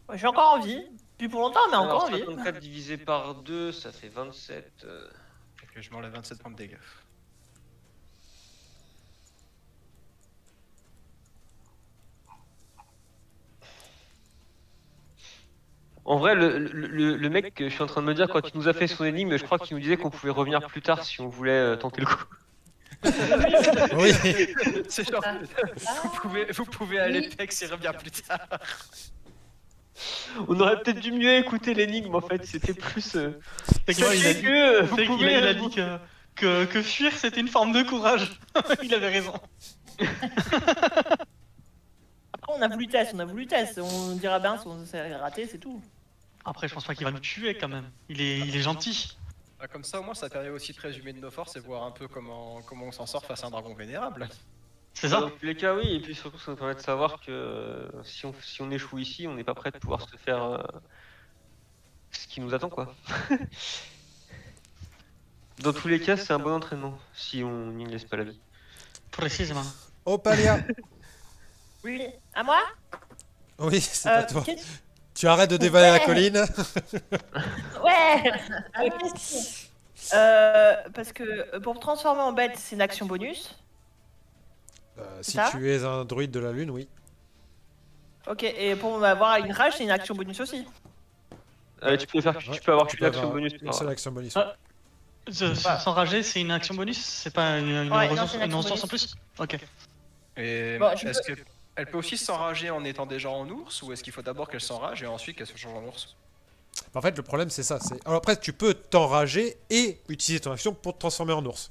Speaker 4: Ouais, j'ai encore envie. Plus pour longtemps, mais encore
Speaker 5: Alors,
Speaker 4: envie.
Speaker 5: 54 divisé par 2, ça fait 27.
Speaker 1: Ok, je m'enlève 27 points de dégâts.
Speaker 5: En vrai, le mec, je suis en train de me dire, quand il nous a fait son énigme, je crois qu'il nous disait qu'on pouvait revenir plus tard si on voulait tenter le coup.
Speaker 3: Oui.
Speaker 1: C'est genre, vous pouvez aller
Speaker 6: Oui.
Speaker 1: Pex et revenir plus tard.
Speaker 5: On aurait peut-être dû mieux écouter l'énigme en fait, c'était plus.
Speaker 2: C'est que moi, il a dit,
Speaker 5: vous
Speaker 2: c'est qu'il
Speaker 5: pouvez,
Speaker 2: a dit que fuir c'était une forme de courage. Il avait raison.
Speaker 4: Après, on a voulu test. On dira bien si on s'est raté, c'est tout.
Speaker 2: Après, je pense pas qu'il va nous tuer quand même. Il est gentil.
Speaker 1: Ah, comme ça, au moins, ça permet aussi de résumer de nos forces et voir un peu comment on s'en sort face à un dragon vénérable.
Speaker 2: C'est
Speaker 5: Dans
Speaker 2: ça?
Speaker 5: tous les cas, oui, et puis surtout, ça nous permet de savoir que si on échoue ici, on n'est pas prêt de pouvoir se faire ce qui nous attend, quoi. Dans tous les cas, c'est un bon entraînement si on n'y laisse pas la vie.
Speaker 2: Précisément.
Speaker 3: Opalia.
Speaker 4: Oui. À moi?
Speaker 3: Oui, c'est pas toi.
Speaker 4: qu'est-ce-
Speaker 3: Tu arrêtes de dévaler la colline.
Speaker 4: Ouais. Parce que pour me transformer en bête, c'est une action bonus.
Speaker 3: Si
Speaker 4: ça
Speaker 3: tu es un druide de la lune, oui.
Speaker 4: Ok, et pour avoir une rage, c'est une action bonus aussi.
Speaker 5: Tu peux avoir
Speaker 3: Tu
Speaker 5: qu'une
Speaker 3: peux
Speaker 5: action
Speaker 3: avoir
Speaker 5: bonus.
Speaker 3: Une seule action bonus.
Speaker 2: Ah. S'enrager, c'est une action bonus? C'est pas une
Speaker 4: Ouais, non,
Speaker 2: ressource,
Speaker 4: c'est une
Speaker 2: une
Speaker 4: action
Speaker 2: ressource en plus? Ok.
Speaker 1: Et
Speaker 4: Bon,
Speaker 1: est-ce qu'elle peut aussi s'enrager en étant déjà en ours ou est-ce qu'il faut d'abord qu'elle s'enrage et ensuite qu'elle se change en ours?
Speaker 3: En fait, le problème, c'est ça. Alors après, tu peux t'enrager et utiliser ton action pour te transformer en ours.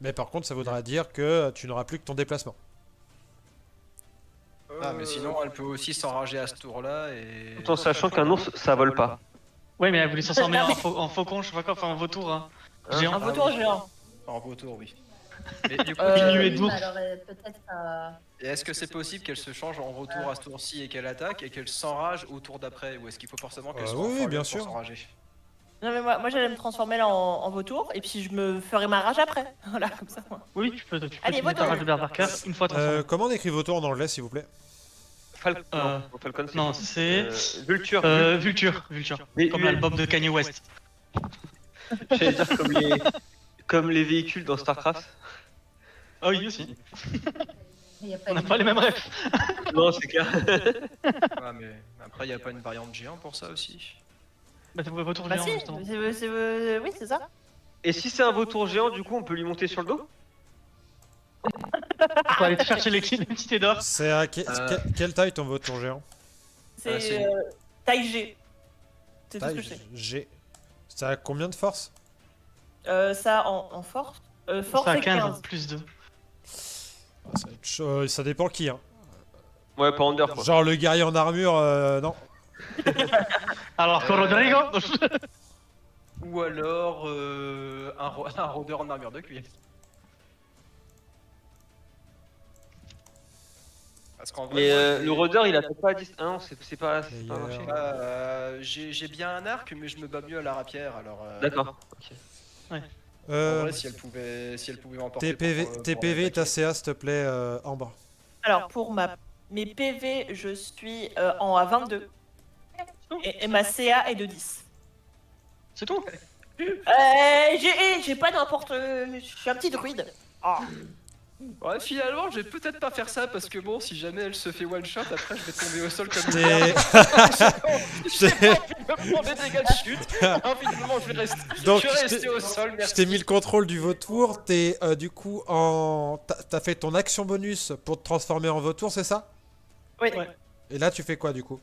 Speaker 3: Mais par contre, ça voudra dire que tu n'auras plus que ton déplacement.
Speaker 1: Ah, mais sinon, elle peut aussi s'enrager à ce tour-là et.
Speaker 5: Tout en sachant qu'un ours, ça vole pas.
Speaker 2: Ouais, mais elle voulait s'en transformer en faucon, je sais pas quoi, enfin en vautour. Hein. Géant.
Speaker 4: Un vautour géant.
Speaker 1: En vautour, oui. Et du coup,
Speaker 2: Diminué
Speaker 6: Oui,
Speaker 2: d'ours.
Speaker 6: mais alors, peut-être
Speaker 1: et est-ce que c'est possible qu'elle se change en vautour à ce tour-ci et qu'elle attaque et qu'elle s'enrage au tour d'après? Ou est-ce qu'il faut forcément qu'elle soit en
Speaker 3: oui,
Speaker 1: folle
Speaker 3: bien
Speaker 1: pour
Speaker 3: sûr.
Speaker 1: s'enrager?
Speaker 4: Non mais moi j'allais me transformer là en vautour et puis je me ferai ma rage après. Voilà, comme ça. Moi.
Speaker 2: Oui, tu peux
Speaker 4: Allez,
Speaker 2: utiliser ta
Speaker 4: vautour.
Speaker 2: rage de berserker une fois transformé.
Speaker 3: Comment on écrit vautour en anglais, s'il vous plaît?
Speaker 5: Falcon,
Speaker 2: Non, c'est
Speaker 5: Vulture.
Speaker 2: Vulture.
Speaker 5: Mais
Speaker 2: Comme l'album de Kanye West.
Speaker 5: J'allais dire comme les véhicules dans StarCraft.
Speaker 2: Ah oui, aussi.
Speaker 6: il y a pas
Speaker 2: On n'a
Speaker 6: de-
Speaker 2: pas les mêmes rêves.
Speaker 5: Non, c'est clair.
Speaker 1: Ouais, mais après, il a pas une variante géant pour ça aussi?
Speaker 2: Bah, t'as vautour
Speaker 4: Bah
Speaker 2: géant,
Speaker 4: si,
Speaker 2: justement.
Speaker 4: oui c'est ça.
Speaker 5: Et si c'est un vautour géant, du coup, on peut lui monter sur le dos?
Speaker 2: Faut aller te chercher les petites d'or.
Speaker 3: C'est à quelle taille ton vautour géant?
Speaker 4: C'est
Speaker 1: c'est-
Speaker 4: taille G. C'est tout ce
Speaker 3: Taille
Speaker 4: que je sais.
Speaker 3: G. Ça a combien de force?
Speaker 4: Ça en force. Force
Speaker 2: Ça a
Speaker 4: c'est
Speaker 2: 15
Speaker 4: 15.
Speaker 2: plus 2.
Speaker 3: Ça va être chaud, ça dépend qui, hein.
Speaker 5: Ouais, pas Under, quoi.
Speaker 3: Genre le guerrier en armure, non.
Speaker 2: Alors que Rodrigo
Speaker 1: Ou alors un rôdeur en armure de cuir. Parce qu'en vrai,
Speaker 5: Mais
Speaker 1: moi,
Speaker 5: le rôdeur, il attaque pas à 10. Ah non, c'est pas
Speaker 3: Meilleur.
Speaker 5: marché.
Speaker 1: j'ai bien un arc, mais je me bats mieux à la rapière, alors.
Speaker 5: D'accord. Ok.
Speaker 1: En vrai, si elle pouvait m'emporter.
Speaker 3: tes PV et ta CA, s'il te plaît, Ambre.
Speaker 4: Alors pour mes PV, je suis à 22 et ma CA est de 10.
Speaker 2: C'est tout.
Speaker 4: J'ai pas n'importe. Je suis un petit druide. Ah.
Speaker 1: Ouais, finalement, je vais peut-être pas faire ça parce que bon, si jamais elle se fait one shot, après je vais tomber au sol comme une
Speaker 3: T'es-
Speaker 1: merde. J'ai pas envie de me prendre des dégâts de chute. Finalement, je vais rester,
Speaker 3: Donc,
Speaker 1: je vais
Speaker 3: je
Speaker 1: rester
Speaker 3: t'ai-
Speaker 1: au sol.
Speaker 3: Je
Speaker 1: Merci.
Speaker 3: t'ai mis le contrôle du vautour. T'es du coup en. T'as fait ton action bonus pour te transformer en vautour, c'est ça?
Speaker 4: Oui.
Speaker 2: Ouais.
Speaker 3: Et là, tu fais quoi du coup?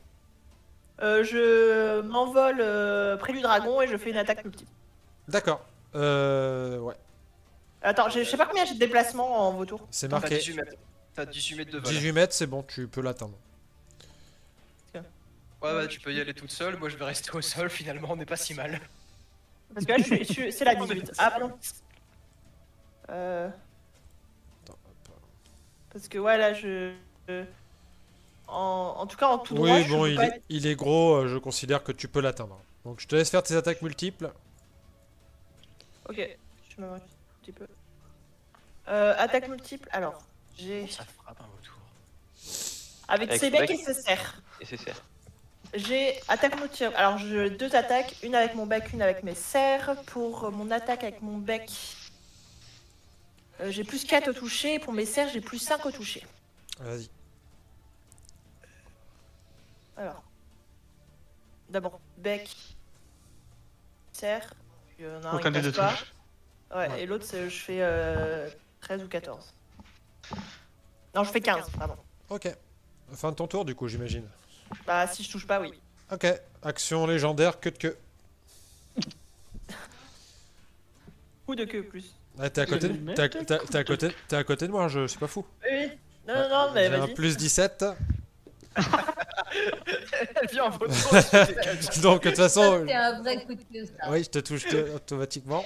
Speaker 4: Je m'envole près du dragon et je fais une attaque multiple.
Speaker 3: D'accord. Ouais.
Speaker 4: Attends, je sais pas combien j'ai de déplacement en vautour.
Speaker 3: C'est
Speaker 1: T'as
Speaker 3: marqué
Speaker 1: 18 mètres. T'as 18 mètres de vol.
Speaker 3: 18 mètres, c'est bon, tu peux l'atteindre.
Speaker 1: Ouais, bah tu peux y aller toute seule. Moi, je vais rester au sol. Finalement, on n'est pas si mal.
Speaker 4: Parce que là, c'est la 18. Ah, pardon. Parce que ouais, là, en tout cas, en tout droit,
Speaker 3: Oui,
Speaker 4: je
Speaker 3: bon,
Speaker 4: peux pas être-
Speaker 3: il est gros, je considère que tu peux l'atteindre. Donc je te laisse faire tes attaques multiples.
Speaker 4: Ok, je me un petit peu. Attaque multiple, alors, j'ai...
Speaker 1: Ça frappe un vautour.
Speaker 4: Avec
Speaker 5: Avec
Speaker 4: ses
Speaker 5: ses
Speaker 4: becs
Speaker 5: becs.
Speaker 4: et ses serres.
Speaker 5: Et c'est ça.
Speaker 4: J'ai attaque multiple, alors j'ai deux attaques, une avec mon bec, une avec mes serres. Pour mon attaque avec mon bec, j'ai plus 4 au toucher, pour mes serres, j'ai plus 5 au toucher.
Speaker 3: Vas-y.
Speaker 4: Alors, d'abord, bec, serre, il y en a un,
Speaker 2: Aucun
Speaker 4: il
Speaker 2: des deux
Speaker 4: passe pas.
Speaker 2: touche.
Speaker 4: Ouais, et l'autre, je fais 13 ou 14. Non, je fais 15, pardon.
Speaker 3: Ok. Fin de ton tour du coup, j'imagine.
Speaker 4: Bah, si je touche pas, oui.
Speaker 3: Ok. Action légendaire, queue de queue.
Speaker 4: Coup de queue, plus.
Speaker 3: Ah, t'es à côté,
Speaker 2: Je vais
Speaker 3: t'es à,
Speaker 2: mettre
Speaker 3: t'es- t'es à côté, t'es à côté de moi, je suis pas fou.
Speaker 4: Oui. Non, mais
Speaker 3: J'ai un
Speaker 4: vas-y.
Speaker 3: plus 17.
Speaker 1: Elle vient en vautour. elle se dégage.
Speaker 3: Donc de toute façon,
Speaker 6: C'est un vrai coup de queue, ça.
Speaker 3: oui, je te touche automatiquement.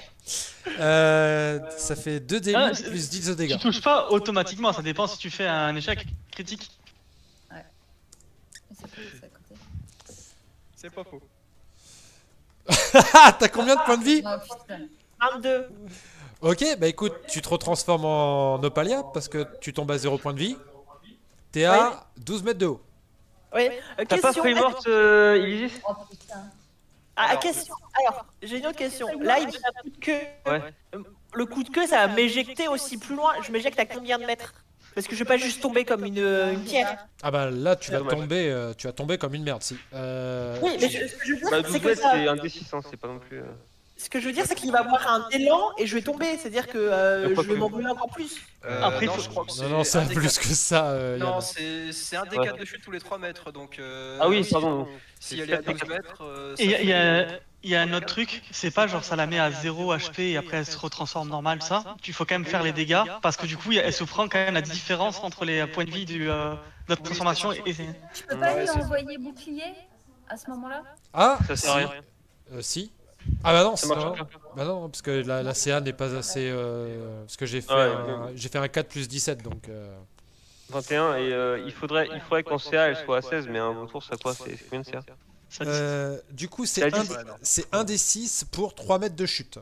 Speaker 3: Ça fait 2 d8
Speaker 2: Ah, c'est-
Speaker 3: plus 10 de
Speaker 2: Tu
Speaker 3: dégâts.
Speaker 2: touches pas automatiquement, ça dépend si tu fais un échec critique.
Speaker 6: C'est cool, c'est à côté.
Speaker 1: C'est pas faux.
Speaker 3: Ah, t'as combien de points de vie?
Speaker 6: Oh putain.
Speaker 4: 22.
Speaker 3: Ok, bah écoute, tu te retransformes en Opalia parce que tu tombes à 0 point de vie. T'es à 12 mètres de haut.
Speaker 4: Oui,
Speaker 5: T'as pas
Speaker 4: question.
Speaker 5: failli morte, Ilisis?
Speaker 6: Oh putain.
Speaker 4: Ah, question. Alors, j'ai une autre question. Là, il me donne un coup de queue.
Speaker 5: Ouais.
Speaker 4: Le coup de queue, ça va m'éjecter aussi plus loin. Je m'éjecte à combien de mètres? Parce que je vais pas juste tomber comme une pierre.
Speaker 3: Ah bah là, tu vas
Speaker 5: Dommage.
Speaker 3: tomber comme une merde, si.
Speaker 4: Oui, mais ce que je veux dire,
Speaker 5: Bah,
Speaker 4: c'est
Speaker 5: 12
Speaker 4: que
Speaker 5: mètres,
Speaker 4: ça...
Speaker 5: c'est un D6, hein, c'est pas non plus.
Speaker 4: Ce que je veux dire, c'est qu'il va avoir un élan et je vais tomber. C'est-à-dire que je vais m'envoler encore plus.
Speaker 2: Après,
Speaker 1: non,
Speaker 2: faut-
Speaker 1: je crois que
Speaker 3: Non, ça
Speaker 1: un
Speaker 3: va
Speaker 1: des
Speaker 3: plus
Speaker 1: quatre-
Speaker 3: que ça,
Speaker 1: Non,
Speaker 3: Yann.
Speaker 1: c'est un des
Speaker 5: Ouais.
Speaker 1: 4 de chute tous les 3 mètres. Donc,
Speaker 5: Ah oui,
Speaker 1: si-
Speaker 5: pardon.
Speaker 1: Si elle est à 12 mètres.
Speaker 2: Et il y a un autre truc, c'est pas genre ça la met à 0 HP et après elle se retransforme normal, ça. Il faut quand même faire les dégâts parce que du coup elle se prend quand même la différence entre les points de vie de la transformation et.
Speaker 6: Tu peux pas
Speaker 1: Ouais,
Speaker 6: lui
Speaker 1: c'est-
Speaker 6: envoyer bouclier à ce moment-là?
Speaker 3: Ah,
Speaker 5: Ça sert à rien.
Speaker 3: si. Ah bah non,
Speaker 5: Ça marche
Speaker 3: non.
Speaker 5: pas.
Speaker 3: Bah non, parce que la CA n'est pas assez... parce que j'ai fait,
Speaker 5: Ouais,
Speaker 3: j'ai fait un 4 plus 17, donc...
Speaker 5: 21 et il faudrait qu'en CA elle soit à 16, mais un retour ça quoi? C'est combien de CA?
Speaker 2: Ça
Speaker 3: du coup,
Speaker 5: C'est à
Speaker 3: c'est
Speaker 5: 10.
Speaker 3: un des 6 pour 3 mètres de chute.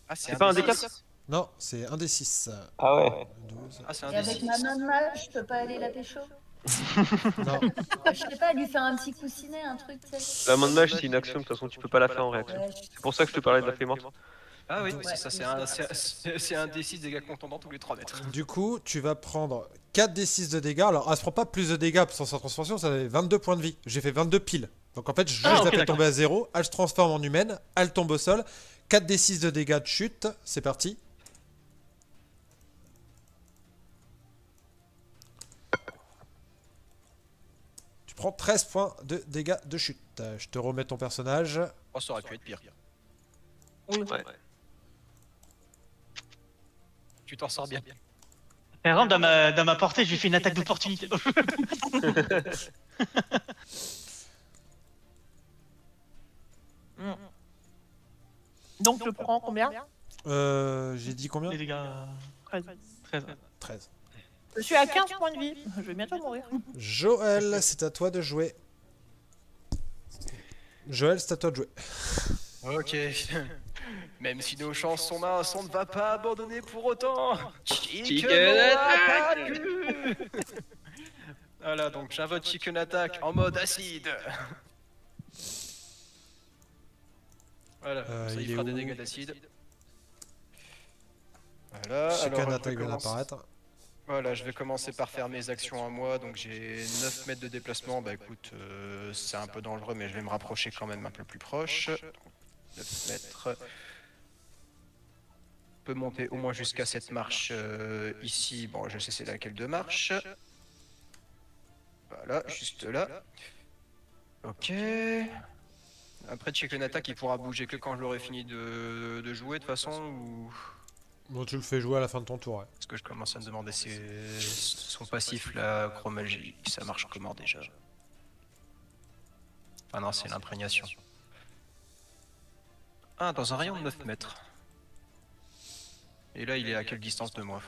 Speaker 1: Ah,
Speaker 5: C'est pas un
Speaker 1: D6.
Speaker 5: D4?
Speaker 3: Non, c'est un des 6.
Speaker 5: Ah ouais.
Speaker 3: 12.
Speaker 1: Ah, c'est un
Speaker 6: Et avec
Speaker 1: D6.
Speaker 6: ma main de mage, je peux pas aller la pécho?
Speaker 3: Non,
Speaker 6: Je sais pas, lui faire un petit coussinet, un truc, tu sais.
Speaker 5: La main de mage c'est une action, de toute façon tu peux pas la faire en réaction.
Speaker 6: Ouais,
Speaker 5: C'est pour ça que je te parlais de la fée morte.
Speaker 1: Ah oui,
Speaker 6: Ouais,
Speaker 1: c'est ça, c'est un D6 dégâts contondants tous les 3 mètres.
Speaker 3: du coup, tu vas prendre 4 des 6 de dégâts. Alors, elle se prend pas plus de dégâts sur sa transformation, ça avait 22 points de vie. J'ai fait 22 piles. Donc en fait, je
Speaker 2: Ah,
Speaker 3: les
Speaker 2: ok,
Speaker 3: ai fait
Speaker 2: d'accord.
Speaker 3: tomber à 0. Elle se transforme en humaine, elle tombe au sol. 4 des 6 de dégâts de chute, c'est parti. Tu prends 13 points de dégâts de chute. Je te remets ton personnage.
Speaker 1: Oh, ça aurait pu être pire.
Speaker 5: Ouais.
Speaker 1: Tu t'en sors bien.
Speaker 2: Elle rentre dans ma portée, je lui fais une attaque d'opportunité.
Speaker 4: Donc, je prends combien?
Speaker 3: J'ai dit combien?
Speaker 2: Les dégâts. 13.
Speaker 3: 13.
Speaker 4: Je suis à 15 points de vie. Je vais bientôt mourir.
Speaker 3: Joël, c'est à toi de jouer. Joël, c'est à toi de jouer.
Speaker 1: Ok. Même si nos chances sont minces, on ne va pas abandonner pour autant.
Speaker 5: Chicken
Speaker 1: Attack. Voilà, donc j'invoque Chicken Attack en mode acide. Voilà, ça
Speaker 3: il
Speaker 1: il
Speaker 3: est
Speaker 1: fera des
Speaker 3: où?
Speaker 1: dégâts d'acide. Voilà,
Speaker 3: Chicken
Speaker 1: alors,
Speaker 3: attaque vient d'apparaître.
Speaker 1: Voilà, je vais commencer par faire mes actions à moi, donc j'ai 9 mètres de déplacement, bah écoute, c'est un peu dangereux, mais je vais me rapprocher quand même un peu plus proche. 9 mètres. Je peux monter au moins jusqu'à cette marche ici, bon je sais c'est laquelle de marche. Voilà, juste là. Ok. Après Chicken Attack il pourra bouger que quand je l'aurai fini de jouer de toute façon, ou...
Speaker 3: Bon, tu le fais jouer à la fin de ton tour, ouais.
Speaker 1: Parce que je commence à me demander son passif, la chromagie, ça marche comment déjà? Ah non, c'est l'imprégnation. Ah, dans un rayon de 9 mètres. Et là, il est à quelle distance de moi?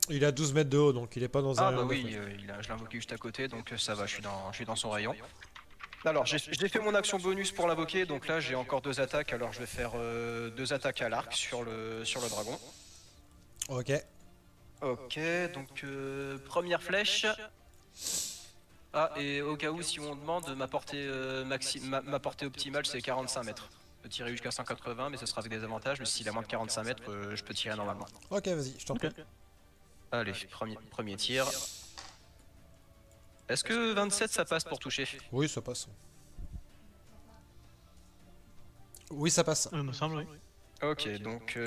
Speaker 3: Il est à 12 mètres de haut, donc il est pas dans un
Speaker 1: Ah
Speaker 3: rayon
Speaker 1: bah
Speaker 3: de
Speaker 1: oui,
Speaker 3: neuf.
Speaker 1: je l'ai invoqué juste à côté, donc ça va, je suis dans son rayon. Alors, j'ai fait mon action bonus pour l'invoquer, donc là j'ai encore 2 attaques, alors je vais faire 2 attaques à l'arc sur le dragon.
Speaker 3: Ok.
Speaker 1: Ok, donc première flèche. Ah, et au cas où, si on demande, ma portée, ma portée optimale c'est 45 mètres. Je peux tirer jusqu'à 180, mais ce sera avec des avantages, mais s'il a moins de 45 mètres, je peux tirer normalement.
Speaker 3: Ok, vas-y, je t'en prie.
Speaker 1: Allez, premier tir. Est-ce que 27 ça passe pour toucher?
Speaker 3: Oui, ça passe. Oui, ça passe.
Speaker 2: Il me semble, oui.
Speaker 1: Ok, donc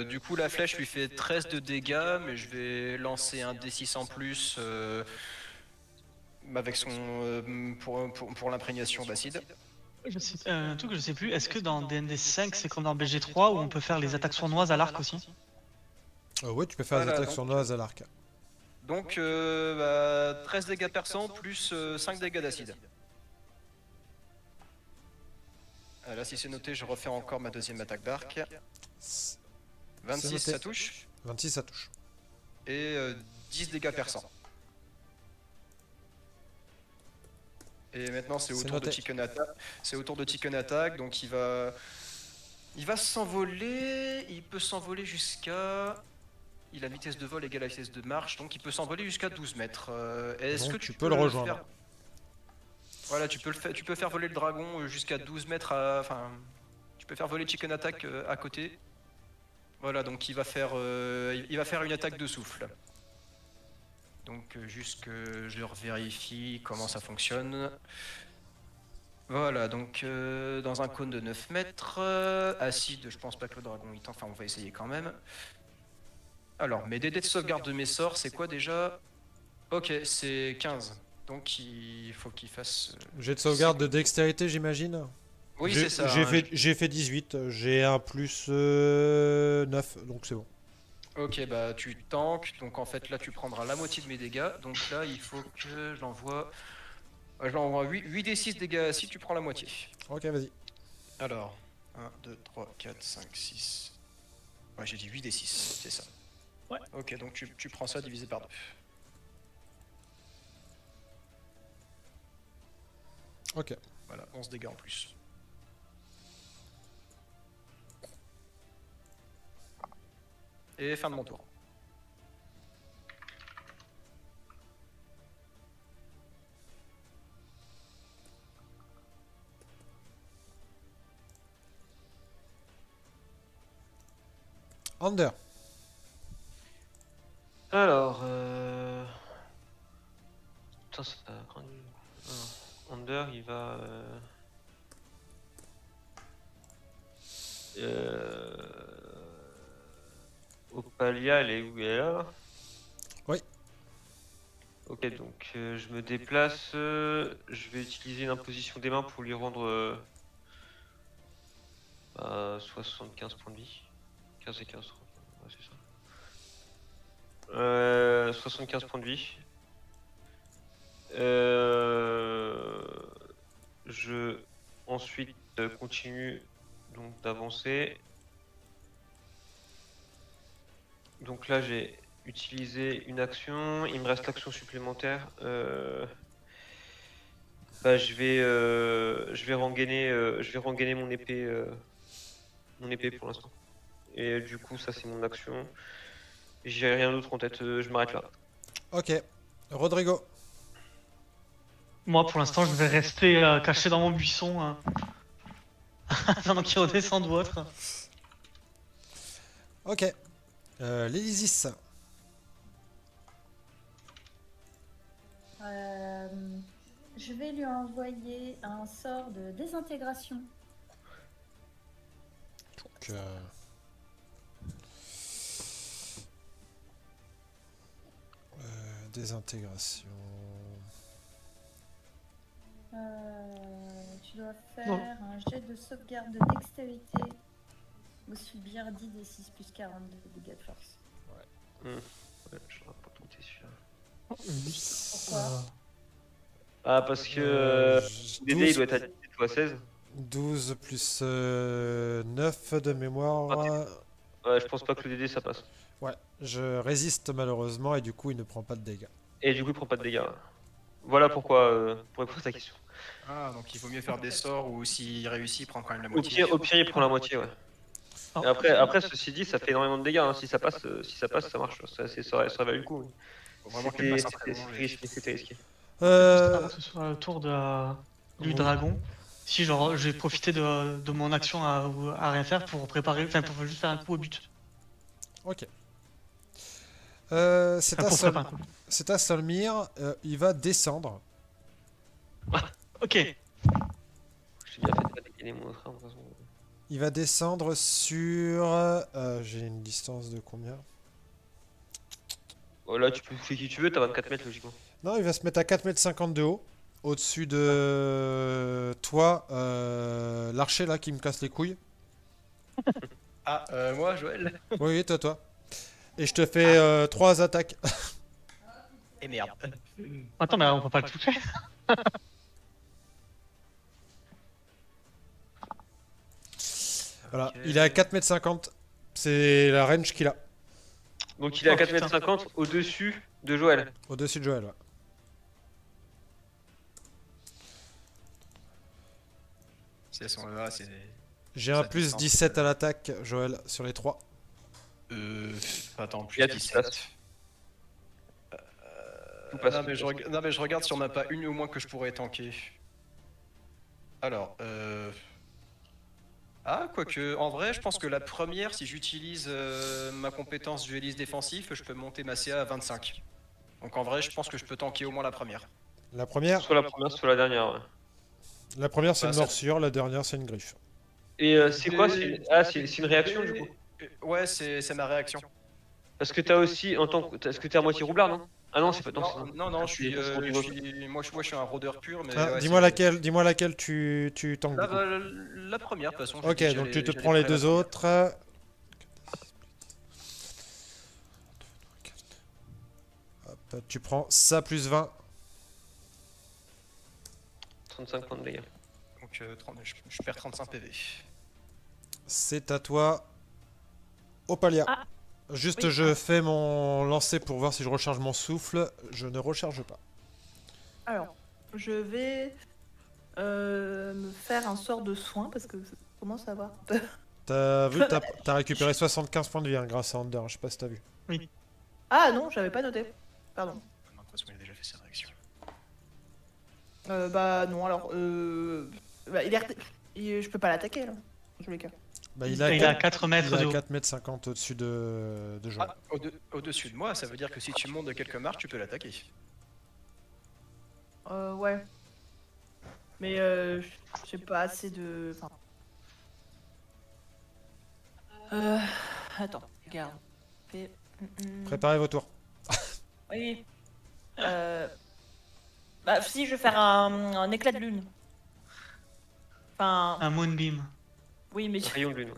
Speaker 1: du coup la flèche lui fait 13 de dégâts, mais je vais lancer un D6 en plus avec son pour l'imprégnation d'acide.
Speaker 2: Un truc que je sais plus, est-ce que dans DND 5 c'est comme dans BG3 où on peut faire les attaques sournoises à l'arc aussi?
Speaker 3: Ouais, tu peux faire des
Speaker 1: Voilà,
Speaker 3: attaques
Speaker 1: donc-
Speaker 3: sournoises à l'arc.
Speaker 1: Donc 13 dégâts perçants plus 5 dégâts d'acide. Là si c'est noté, je refais encore ma deuxième attaque d'arc. 26
Speaker 3: noté.
Speaker 1: ça touche.
Speaker 3: 26, ça touche.
Speaker 1: Et 10 dégâts perçants. Et maintenant c'est au
Speaker 3: C'est
Speaker 1: tour de
Speaker 3: noté.
Speaker 1: Chicken Attack. C'est au tour de Chicken Attack, donc il va s'envoler. Il peut s'envoler jusqu'à il a une vitesse de vol égale à la vitesse de marche, donc il peut s'envoler jusqu'à 12 mètres. Est-ce
Speaker 3: Donc,
Speaker 1: que
Speaker 3: tu peux le rejoindre.
Speaker 1: faire... Voilà, tu peux faire voler le dragon jusqu'à 12 mètres Enfin, tu peux faire voler Chicken Attack à côté. Voilà, donc il va faire une attaque de souffle. Donc juste que je vérifie comment ça fonctionne. Voilà, donc dans un cône de 9 mètres, acide, je pense pas que le dragon il tente, enfin on va essayer quand même. Alors, mes dés de sauvegarde de mes sorts, c'est quoi déjà? Ok, c'est 15. Donc il faut qu'il fasse...
Speaker 3: Jet de sauvegarde de dextérité, j'imagine.
Speaker 1: Oui, c'est ça.
Speaker 3: J'ai fait 18, j'ai un plus 9, donc c'est bon.
Speaker 1: Ok, bah tu tankes, donc en fait là tu prendras la moitié de mes dégâts. Donc là il faut que je l'envoie... Je l'envoie 8 des 6 dégâts si tu prends la moitié.
Speaker 3: Ok, vas-y.
Speaker 1: Alors, 1, 2, 3, 4, 5, 6... Ouais, j'ai dit 8 des 6, c'est ça.
Speaker 2: Ouais.
Speaker 1: Ok, donc tu prends ça divisé par 2.
Speaker 3: Ok.
Speaker 1: Voilà, 11 dégâts en plus. Et fin de mon tour.
Speaker 3: Under.
Speaker 5: Alors, putain, ça craint. Under, il va. Opalia, elle est où? Elle est là?
Speaker 3: Oui.
Speaker 5: Ok, donc je me déplace. Je vais utiliser une imposition des mains pour lui rendre 75 points de vie. 15 et 15, ouais, c'est ça. 75 points de vie. Je ensuite continue donc d'avancer. Donc là j'ai utilisé une action, il me reste l'action supplémentaire. Bah, je vais rengainer mon épée pour l'instant. Et du coup ça c'est mon action. J'ai rien d'autre en tête, je m'arrête là.
Speaker 3: Ok. Rodrigo.
Speaker 2: Moi, pour l'instant, je vais rester caché dans mon buisson. Pendant qu'il redescend ou autre.
Speaker 3: Ok. L'Elysis.
Speaker 6: Je vais lui envoyer un sort de désintégration.
Speaker 3: Donc, désintégration.
Speaker 6: Tu dois faire un jet de sauvegarde de dextérité ou subir 10 des 6 plus 40 de dégâts de force.
Speaker 5: Ouais, je n'aurais pas tenté celui-là.
Speaker 6: Pourquoi
Speaker 5: Ah, parce que DD il doit être à 16.
Speaker 3: 12 plus 9 de mémoire.
Speaker 5: Ouais, je pense pas que le DD ça passe.
Speaker 3: Ouais, je résiste malheureusement et du coup il ne prend pas de dégâts.
Speaker 5: Et du coup il prend pas de dégâts. Voilà pourquoi, pour répondre à ta question.
Speaker 1: Ah, donc il vaut mieux faire des sorts ou s'il réussit, il prend quand même la
Speaker 5: Au
Speaker 1: moitié.
Speaker 5: pire, il prend la moitié, ouais. Et après, ceci dit, ça fait énormément de dégâts. Hein. Si ça passe, ça marche. Ça valait le coup.
Speaker 1: Faut vraiment qu'elle passe après.
Speaker 5: C'était risqué.
Speaker 2: Avant que ce soit le tour du dragon. Si genre j'ai profité de mon action à rien faire pour préparer, enfin pour juste faire un coup au but.
Speaker 3: Ok.
Speaker 2: Enfin,
Speaker 3: C'est à Solmir, il va descendre.
Speaker 2: Ok.
Speaker 5: J'ai bien fait de pas décaler mon autre arme, de toute façon.
Speaker 3: Il va descendre sur... j'ai une distance de combien?
Speaker 5: Oh, là, tu peux faire qui tu veux, t'as 24 mètres logiquement.
Speaker 3: Non, il va se mettre à 4,50 m de haut. Au-dessus de toi, l'archer là qui me casse les couilles.
Speaker 1: Ah, moi, Joël.
Speaker 3: Oui, toi. Et je te fais 3 attaques.
Speaker 1: Et merde.
Speaker 2: Attends, mais on peut pas le toucher.
Speaker 3: Voilà,
Speaker 1: Ok.
Speaker 3: il est à 4,50 m. C'est la range qu'il a.
Speaker 5: Donc il est à
Speaker 2: Oh,
Speaker 5: 4,50 m au-dessus de Joël.
Speaker 3: Au-dessus de Joël, ouais.
Speaker 1: C'est son là, c'est.
Speaker 3: J'ai un
Speaker 1: Ça
Speaker 3: plus
Speaker 1: distance.
Speaker 3: 17 à l'attaque, Joël, sur les 3.
Speaker 1: Attends,
Speaker 5: Il y a
Speaker 1: plus
Speaker 5: tout
Speaker 1: 17.
Speaker 5: passe. Tout passe,
Speaker 1: Non,
Speaker 5: tout
Speaker 1: mais
Speaker 5: passe.
Speaker 1: non, mais je regarde si on n'a pas une au moins que je pourrais tanker. Alors, ah, quoique, en vrai, je pense que la première, si j'utilise ma compétence dueliste défensif, je peux monter ma CA à 25. Donc en vrai, je pense que je peux tanker au moins la première.
Speaker 3: La première,
Speaker 5: Soit la première, soit la dernière. Ouais.
Speaker 3: c'est
Speaker 1: Bah,
Speaker 3: une
Speaker 1: ça-
Speaker 3: morsure, la dernière, c'est une griffe.
Speaker 5: Et c'est quoi? Ah, c'est une réaction du coup.
Speaker 1: Ouais, c'est ma réaction.
Speaker 5: Parce que t'as aussi, en tant que. Est-ce que t'es à moitié roublard, non? Ah non, c'est pas.
Speaker 1: Non, non, non, je suis, moi, je suis un rôdeur pur, mais
Speaker 3: Ah,
Speaker 1: ouais,
Speaker 3: dis-moi laquelle tu tankes du
Speaker 1: Là,
Speaker 3: coup.
Speaker 1: bah, la première, de toute façon.
Speaker 3: Ok, donc tu te prends les deux autres. Hop, tu prends ça plus 20.
Speaker 5: 35 points de dégâts.
Speaker 1: Donc je perds 35 PV.
Speaker 3: C'est à toi. Opalia.
Speaker 4: Ah,
Speaker 3: Juste,
Speaker 4: oui.
Speaker 3: je fais mon lancer pour voir si je recharge mon souffle. Je ne recharge pas.
Speaker 4: Alors, je vais me faire un sort de soin parce que ça commence à avoir.
Speaker 3: T'as vu, t'as récupéré 75 points de vie hein, grâce à Under. Je sais pas si t'as vu.
Speaker 4: Ah non, j'avais pas noté. Pardon.
Speaker 1: Non, de toute façon, il a déjà fait sa réaction.
Speaker 4: Bah non, alors. Bah, je peux pas l'attaquer là. En tous les cas.
Speaker 3: Bah,
Speaker 2: Il est à 4 mètres
Speaker 3: il est
Speaker 2: de
Speaker 3: à
Speaker 2: haut.
Speaker 3: 4 mètres 50 au-dessus de Joël.
Speaker 1: Ah, au-dessus de moi, ça veut dire que si tu montes de quelques marches, tu peux l'attaquer.
Speaker 4: Ouais. Mais j'ai pas assez de. Enfin. Attends, regarde.
Speaker 3: Préparez vos tours.
Speaker 4: Oui. Bah si, je vais faire un éclat de lune. Enfin,
Speaker 2: Un moonbeam.
Speaker 4: oui, mais
Speaker 5: Rayon de lune.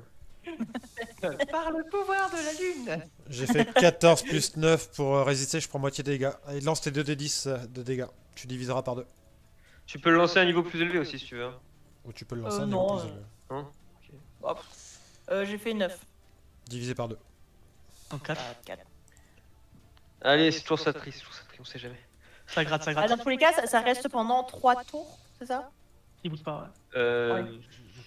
Speaker 5: Ouais.
Speaker 1: Par le pouvoir de la lune.
Speaker 3: J'ai fait 14 plus 9 pour résister, je prends moitié des dégâts. Allez, lance tes 2d10 de dégâts. Tu diviseras par 2.
Speaker 5: Tu peux le lancer à un niveau plus élevé aussi si tu veux. Hein.
Speaker 3: Ou tu peux le lancer à un
Speaker 4: non,
Speaker 3: niveau plus élevé.
Speaker 5: Hein
Speaker 4: j'ai fait 9.
Speaker 3: Divisé par 2.
Speaker 2: Donc 4.
Speaker 4: 4.
Speaker 5: Allez, c'est toujours ça triste, on sait jamais.
Speaker 2: Ça gratte, ça
Speaker 4: Ah,
Speaker 2: gratte.
Speaker 4: dans tous les cas, ça reste pendant 3 tours, c'est ça?
Speaker 2: Il bouge pas, ouais.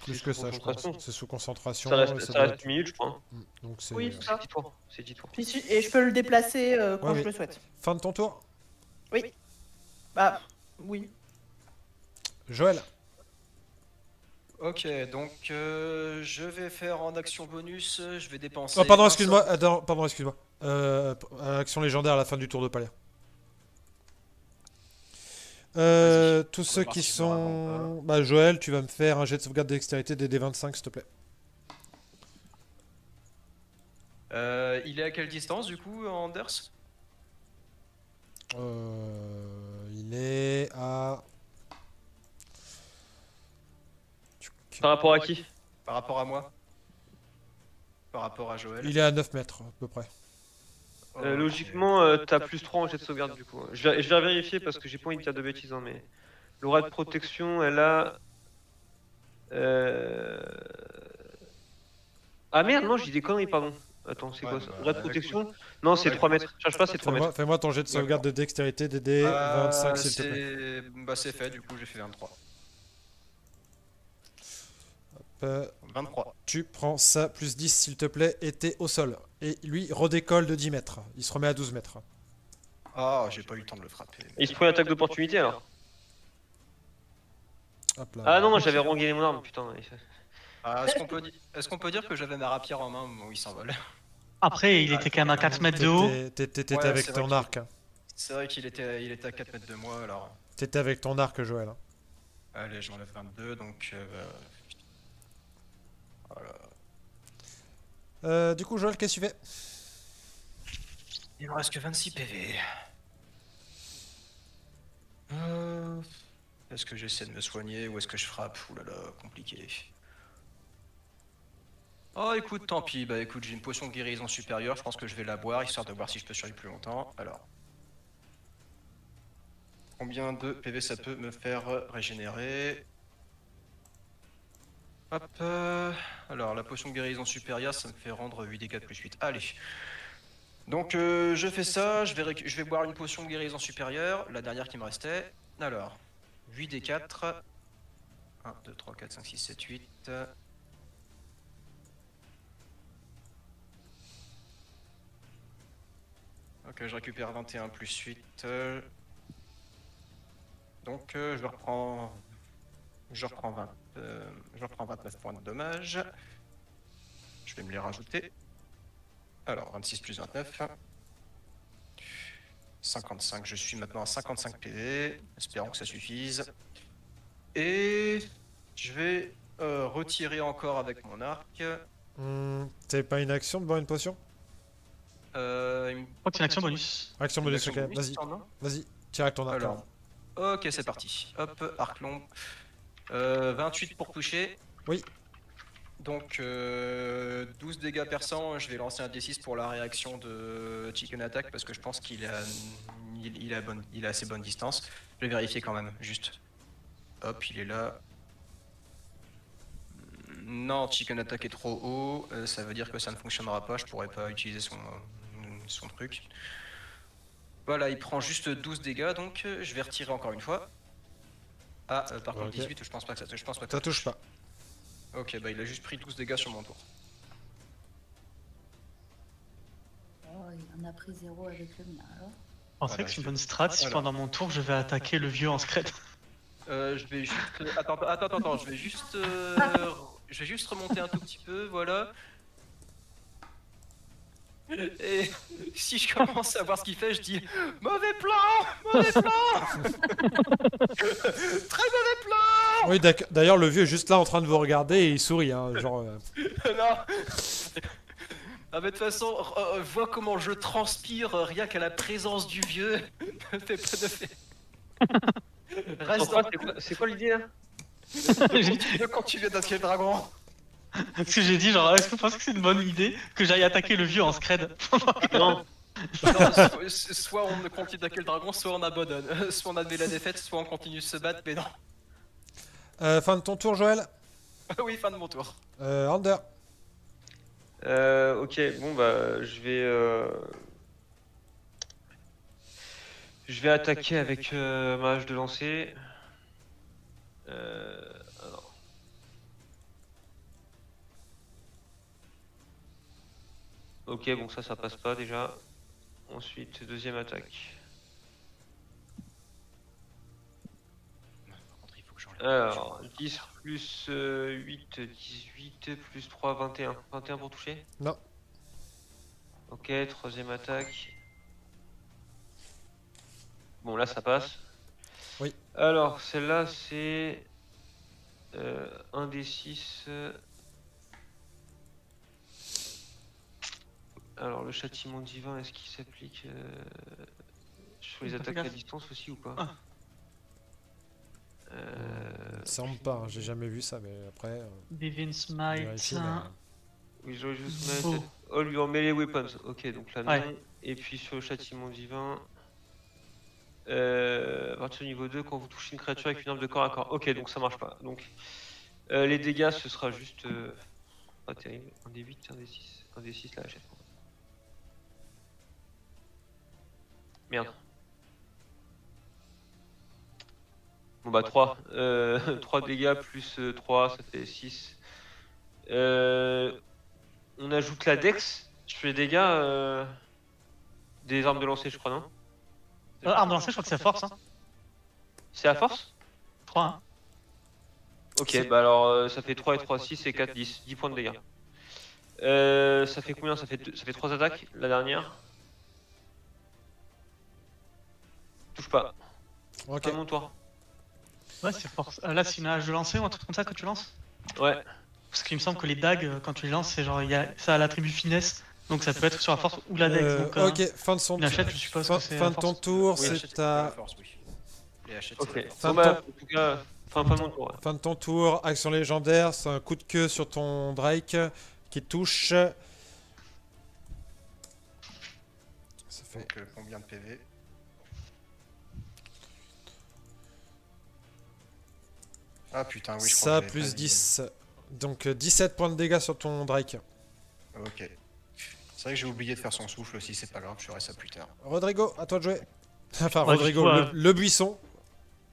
Speaker 3: Plus que ça, je crois. C'est sous concentration.
Speaker 5: Ça
Speaker 3: et
Speaker 5: reste, ça
Speaker 3: doit
Speaker 5: reste
Speaker 3: être-
Speaker 5: 10 minutes, je crois. hein.
Speaker 3: Donc c'est
Speaker 4: Oui, c'est ça.
Speaker 5: C'est 10 tours. C'est 10 tours.
Speaker 4: Et je peux le déplacer quand
Speaker 3: Ouais,
Speaker 4: je
Speaker 3: oui.
Speaker 4: le souhaite.
Speaker 3: fin de ton tour.
Speaker 4: Bah, oui.
Speaker 3: Joël.
Speaker 1: Ok, donc je vais faire en action bonus, je vais dépenser.
Speaker 3: Oh, pardon,
Speaker 1: un
Speaker 3: excuse-moi.
Speaker 1: sort-
Speaker 3: Attends, pardon, excuse-moi. Action légendaire à la fin du tour de Palia.
Speaker 1: Vas-y.
Speaker 3: Tous
Speaker 1: On
Speaker 3: ceux
Speaker 1: va
Speaker 3: qui
Speaker 1: partir avant
Speaker 3: sont. Bah, Joël, tu vas me faire un jet de sauvegarde de dextérité des D25, s'il te plaît.
Speaker 1: Il est à quelle distance du coup, Anders?
Speaker 3: Il est à.
Speaker 5: Par rapport à qui?
Speaker 1: Par rapport à moi? Par rapport à Joël?
Speaker 3: Il est à 9 mètres, à peu près.
Speaker 1: Ok.
Speaker 5: Logiquement, t'as plus 3 en jet de sauvegarde du coup. Je vais vérifier parce que j'ai pas envie de dire de bêtises, hein, mais l'aura de protection, elle a. Ah merde, non, j'ai des conneries, pardon. Attends, c'est quoi ça? Aura de protection? Non, c'est 3 mètres. Cherche pas, c'est 3 mètres.
Speaker 3: Fais-moi ton jet de sauvegarde de dextérité des D25, s'il te plaît.
Speaker 1: Bah c'est fait, du coup j'ai fait 23.
Speaker 3: Euh,
Speaker 1: 23.
Speaker 3: Tu prends ça plus 10 s'il te plaît et t'es au sol. Et lui redécolle de 10 mètres. Il se remet à 12 mètres.
Speaker 1: Ah, j'ai pas eu le temps de le frapper.
Speaker 5: Il se prend une attaque d'opportunité alors?
Speaker 3: Hop là.
Speaker 5: Ah non, j'avais rengainé mon arme, putain.
Speaker 1: Ah, est-ce qu'on peut dire que j'avais ma rapière en main au moment où il s'envole?
Speaker 2: Après, il était quand même à 4 mètres de haut.
Speaker 3: T'étais
Speaker 1: Ouais,
Speaker 3: avec
Speaker 1: c'est
Speaker 3: ton
Speaker 1: vrai
Speaker 3: arc. Hein.
Speaker 1: C'est vrai qu'il était à 4 mètres de moi alors.
Speaker 3: T'étais avec ton arc, Joël. Hein.
Speaker 1: Allez, j'enlève 22 donc. Voilà.
Speaker 3: Du coup, Joël, qu'est-ce que tu fais?
Speaker 1: Il me reste que 26 PV. Est-ce que j'essaie de me soigner ou est-ce que je frappe? Ouh là là, compliqué. Oh écoute, tant pis, bah écoute, j'ai une potion de guérison supérieure, je pense que je vais la boire, histoire de voir si je peux survivre plus longtemps. Alors. Combien de PV ça peut me faire régénérer? Hop, alors la potion de guérison supérieure, ça me fait rendre 8 dégâts plus 8. Allez. Donc je fais ça, je vais boire une potion de guérison supérieure, la dernière qui me restait. Alors, 8 d 4. 1, 2, 3, 4, 5, 6, 7, 8. Donc je récupère 21 plus 8. Donc je reprends 20, je reprends 29 points de dommage. Je vais me les rajouter. Alors 26 plus 29. 55, je suis maintenant à 55 PV, espérons que ça suffise. Et je vais retirer encore avec mon arc.
Speaker 3: T'avais pas une action de boire une potion?
Speaker 1: Il me-
Speaker 2: Je crois que c'est une action bonus.
Speaker 3: Action
Speaker 1: une
Speaker 3: bonus,
Speaker 1: action
Speaker 3: ok,
Speaker 1: bonus,
Speaker 3: vas-y,
Speaker 1: t'en as
Speaker 3: vas-y, tire avec ton arc.
Speaker 1: Alors, ok, c'est parti. Hop, arc long. 28 pour toucher.
Speaker 3: Oui.
Speaker 1: Donc 12 dégâts perçants, je vais lancer un D6 pour la réaction de Chicken Attack parce que je pense qu'il a assez bonne distance. Je vais vérifier quand même, juste. Hop, il est là. Non, Chicken Attack est trop haut, ça veut dire que ça ne fonctionnera pas, je pourrais pas utiliser son truc. Voilà, il prend juste 12 dégâts, donc je vais retirer encore une fois. Ah, par contre
Speaker 3: Ok.
Speaker 1: 18, je pense pas que ça, je pense pas que
Speaker 3: Ça touche pas.
Speaker 1: Ok, bah il a juste pris 12 dégâts sur mon tour.
Speaker 6: Oh, il en a pris 0 avec le mien alors.
Speaker 2: Je pensais que c'est une bonne strat si
Speaker 1: Alors.
Speaker 2: pendant mon tour je vais attaquer le vieux en scred.
Speaker 1: Je vais juste... Attends, je vais juste remonter un tout petit peu, voilà. Et si je commence à voir ce qu'il fait, je dis mauvais plan, mauvais plan, très mauvais plan.
Speaker 3: Oui, d'ailleurs, le vieux est juste là en train de vous regarder et il sourit, hein, genre...
Speaker 1: Non. Ah mais de toute façon, vois comment je transpire rien qu'à la présence du vieux. Ne fais pas de fait. Reste dans
Speaker 5: C'est quoi l'idée là?
Speaker 1: quand tu viens d'attaquer le dragon.
Speaker 2: Parce que j'ai dit genre est-ce que vous pensez que c'est une bonne idée que j'aille attaquer le vieux en scred?
Speaker 5: Non.
Speaker 1: Non, soit on continue d'attaquer le dragon, soit on abandonne. Soit on admet la défaite, soit on continue de se battre, mais non.
Speaker 3: fin de ton tour, Joël.
Speaker 1: Oui, fin de mon tour.
Speaker 3: Ander.
Speaker 5: Ok, bon bah je vais attaquer avec ma hache de lancer. Alors. Ok, bon ça passe pas déjà. Ensuite, deuxième attaque.
Speaker 1: Par contre, il faut que j'enlève.
Speaker 5: Alors, 10 plus 8, 18 plus 3, 21. 21 pour toucher?
Speaker 3: Non.
Speaker 5: Ok, troisième attaque. Bon, là ça passe.
Speaker 3: Oui.
Speaker 5: Alors, celle-là c'est 1 des 6. Alors, le châtiment divin, est-ce qu'il s'applique sur les
Speaker 2: Fais
Speaker 5: attaques
Speaker 2: gaffe.
Speaker 5: à distance aussi ou pas?
Speaker 2: Ah.
Speaker 3: Semble pas, hein, j'ai jamais vu ça, mais après...
Speaker 2: Divine
Speaker 3: je
Speaker 2: Smite.
Speaker 3: vérifie, mais-
Speaker 5: Oui, j'aurais juste
Speaker 2: Oh.
Speaker 5: mettre all your melee weapons. Ok, donc là non.
Speaker 2: Ouais.
Speaker 5: Et puis sur le châtiment divin, à partir du niveau 2, quand vous touchez une créature avec une arme de corps à corps. Ok, donc ça marche pas. Donc les dégâts, ce sera juste pas terrible. Un des 8, un des 6. Un des 6 là, achète. Merde. Bon bah 3. 3 dégâts plus 3, ça fait 6. On ajoute la dex sur les dégâts des armes de lancer, je crois, non?
Speaker 2: Arme de lancer, je crois que c'est à force. Hein.
Speaker 5: C'est à force?
Speaker 2: 3, hein.
Speaker 5: Ok, bah alors ça fait 3 et 3, 6 et 4, 10. 10 points de dégâts. Ça fait combien? Ça fait 3 attaques, la dernière. Touche pas.
Speaker 3: Ok.
Speaker 5: Pas mon tour.
Speaker 2: Ouais, c'est force. Là, c'est une hache de lancer ou un truc comme ça que tu lances?
Speaker 5: Ouais.
Speaker 2: Parce qu'il me semble que les dagues, quand tu les lances, c'est genre, ça a l'attribut finesse. Donc ça peut être sur la force ou la dex. Donc,
Speaker 3: ok, fin de son
Speaker 2: une hachette, je suppose
Speaker 3: fin,
Speaker 2: que c'est
Speaker 3: fin
Speaker 2: à
Speaker 3: de ton
Speaker 2: force.
Speaker 3: tour,
Speaker 1: Oui,
Speaker 3: c'est ta...
Speaker 1: force, oui. Les hachettes,
Speaker 5: Ok.
Speaker 1: c'est la force.
Speaker 3: Fin
Speaker 5: Bon,
Speaker 3: de
Speaker 5: bah, en tout cas, fin de mon tour. Ouais.
Speaker 3: Fin de ton tour, action légendaire, c'est un coup de queue sur ton Drake qui touche. Ça fait...
Speaker 1: Donc combien de PV? Ah putain, oui, je crois
Speaker 3: Ça
Speaker 1: que j'avais
Speaker 3: plus
Speaker 1: pas
Speaker 3: 10. Donc 17 points de dégâts sur ton Drake.
Speaker 1: mis. Ok. C'est vrai que j'ai oublié de faire son souffle aussi, c'est pas grave, je ferai ça plus tard.
Speaker 3: Rodrigo, à toi de jouer. Enfin,
Speaker 2: Ouais,
Speaker 3: Rodrigo,
Speaker 2: du coup,
Speaker 3: le buisson.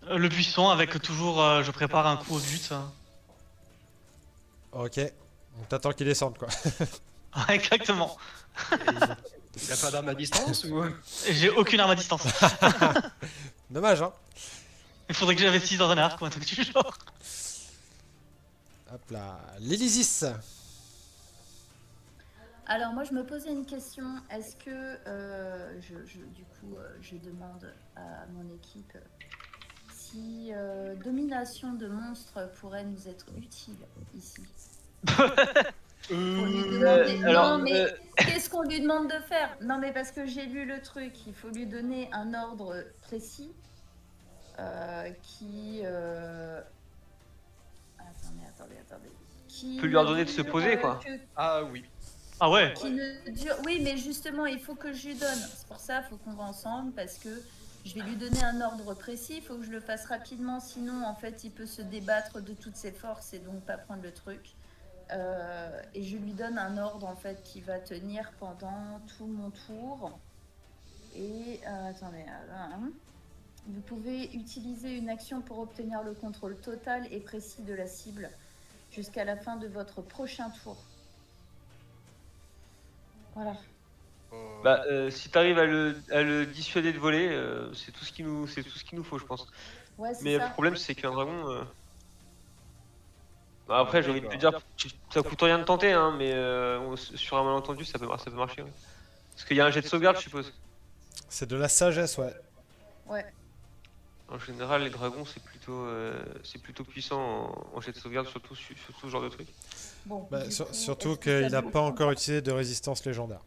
Speaker 2: Le buisson avec toujours, je prépare un coup au but.
Speaker 3: Ok. Donc t'attends qu'il descende quoi.
Speaker 2: Exactement.
Speaker 1: Il a pas d'arme à distance ou
Speaker 2: J'ai aucune arme à distance.
Speaker 3: Dommage, hein.
Speaker 2: Il faudrait que j'investisse dans un arc ou un truc du genre.
Speaker 3: Hop là. L'Elysis.
Speaker 6: Alors moi je me posais une question, est-ce que je demande à mon équipe si domination de monstres pourrait nous être utile ici. Faut lui demander...
Speaker 5: alors,
Speaker 6: non mais qu'est-ce qu'on lui demande de faire? Non mais parce que j'ai lu le truc, il faut lui donner un ordre précis qui... Attendez. Qui
Speaker 5: peut lui ordonner
Speaker 6: ne
Speaker 5: de se
Speaker 6: dure,
Speaker 5: poser, quoi.
Speaker 1: Ah oui.
Speaker 2: Ah ouais.
Speaker 6: Qui ne dure... Oui, mais justement, il faut que je lui donne. C'est pour ça, il faut qu'on va ensemble, parce que je vais lui donner un ordre précis. Il faut que je le fasse rapidement, sinon, en fait, il peut se débattre de toutes ses forces et donc pas prendre le truc. Et je lui donne un ordre, en fait, qui va tenir pendant tout mon tour. Et, attendez, vous pouvez utiliser une action pour obtenir le contrôle total et précis de la cible jusqu'à la fin de votre prochain tour. Voilà.
Speaker 5: Bah, si t'arrives à le dissuader de voler, c'est tout ce qu'il nous faut, je pense.
Speaker 6: Ouais, c'est
Speaker 5: Mais
Speaker 6: ça.
Speaker 5: le problème, c'est qu'un dragon. Bah, après, j'ai envie de te dire, ça coûte rien de tenter, hein, mais sur un malentendu, ça peut marcher. Ouais. Parce qu'il y a un jet de sauvegarde, je suppose.
Speaker 3: C'est de la sagesse, ouais.
Speaker 6: Ouais.
Speaker 5: En général, les dragons, c'est plutôt puissant en jet de sauvegarde, surtout ce genre de truc.
Speaker 6: Bon,
Speaker 3: Bah,
Speaker 6: du coup,
Speaker 3: surtout
Speaker 6: est-ce que
Speaker 3: qu'il
Speaker 6: ça
Speaker 3: n'a
Speaker 6: vous
Speaker 3: pas encore
Speaker 6: convient?
Speaker 3: utilisé de résistance légendaire.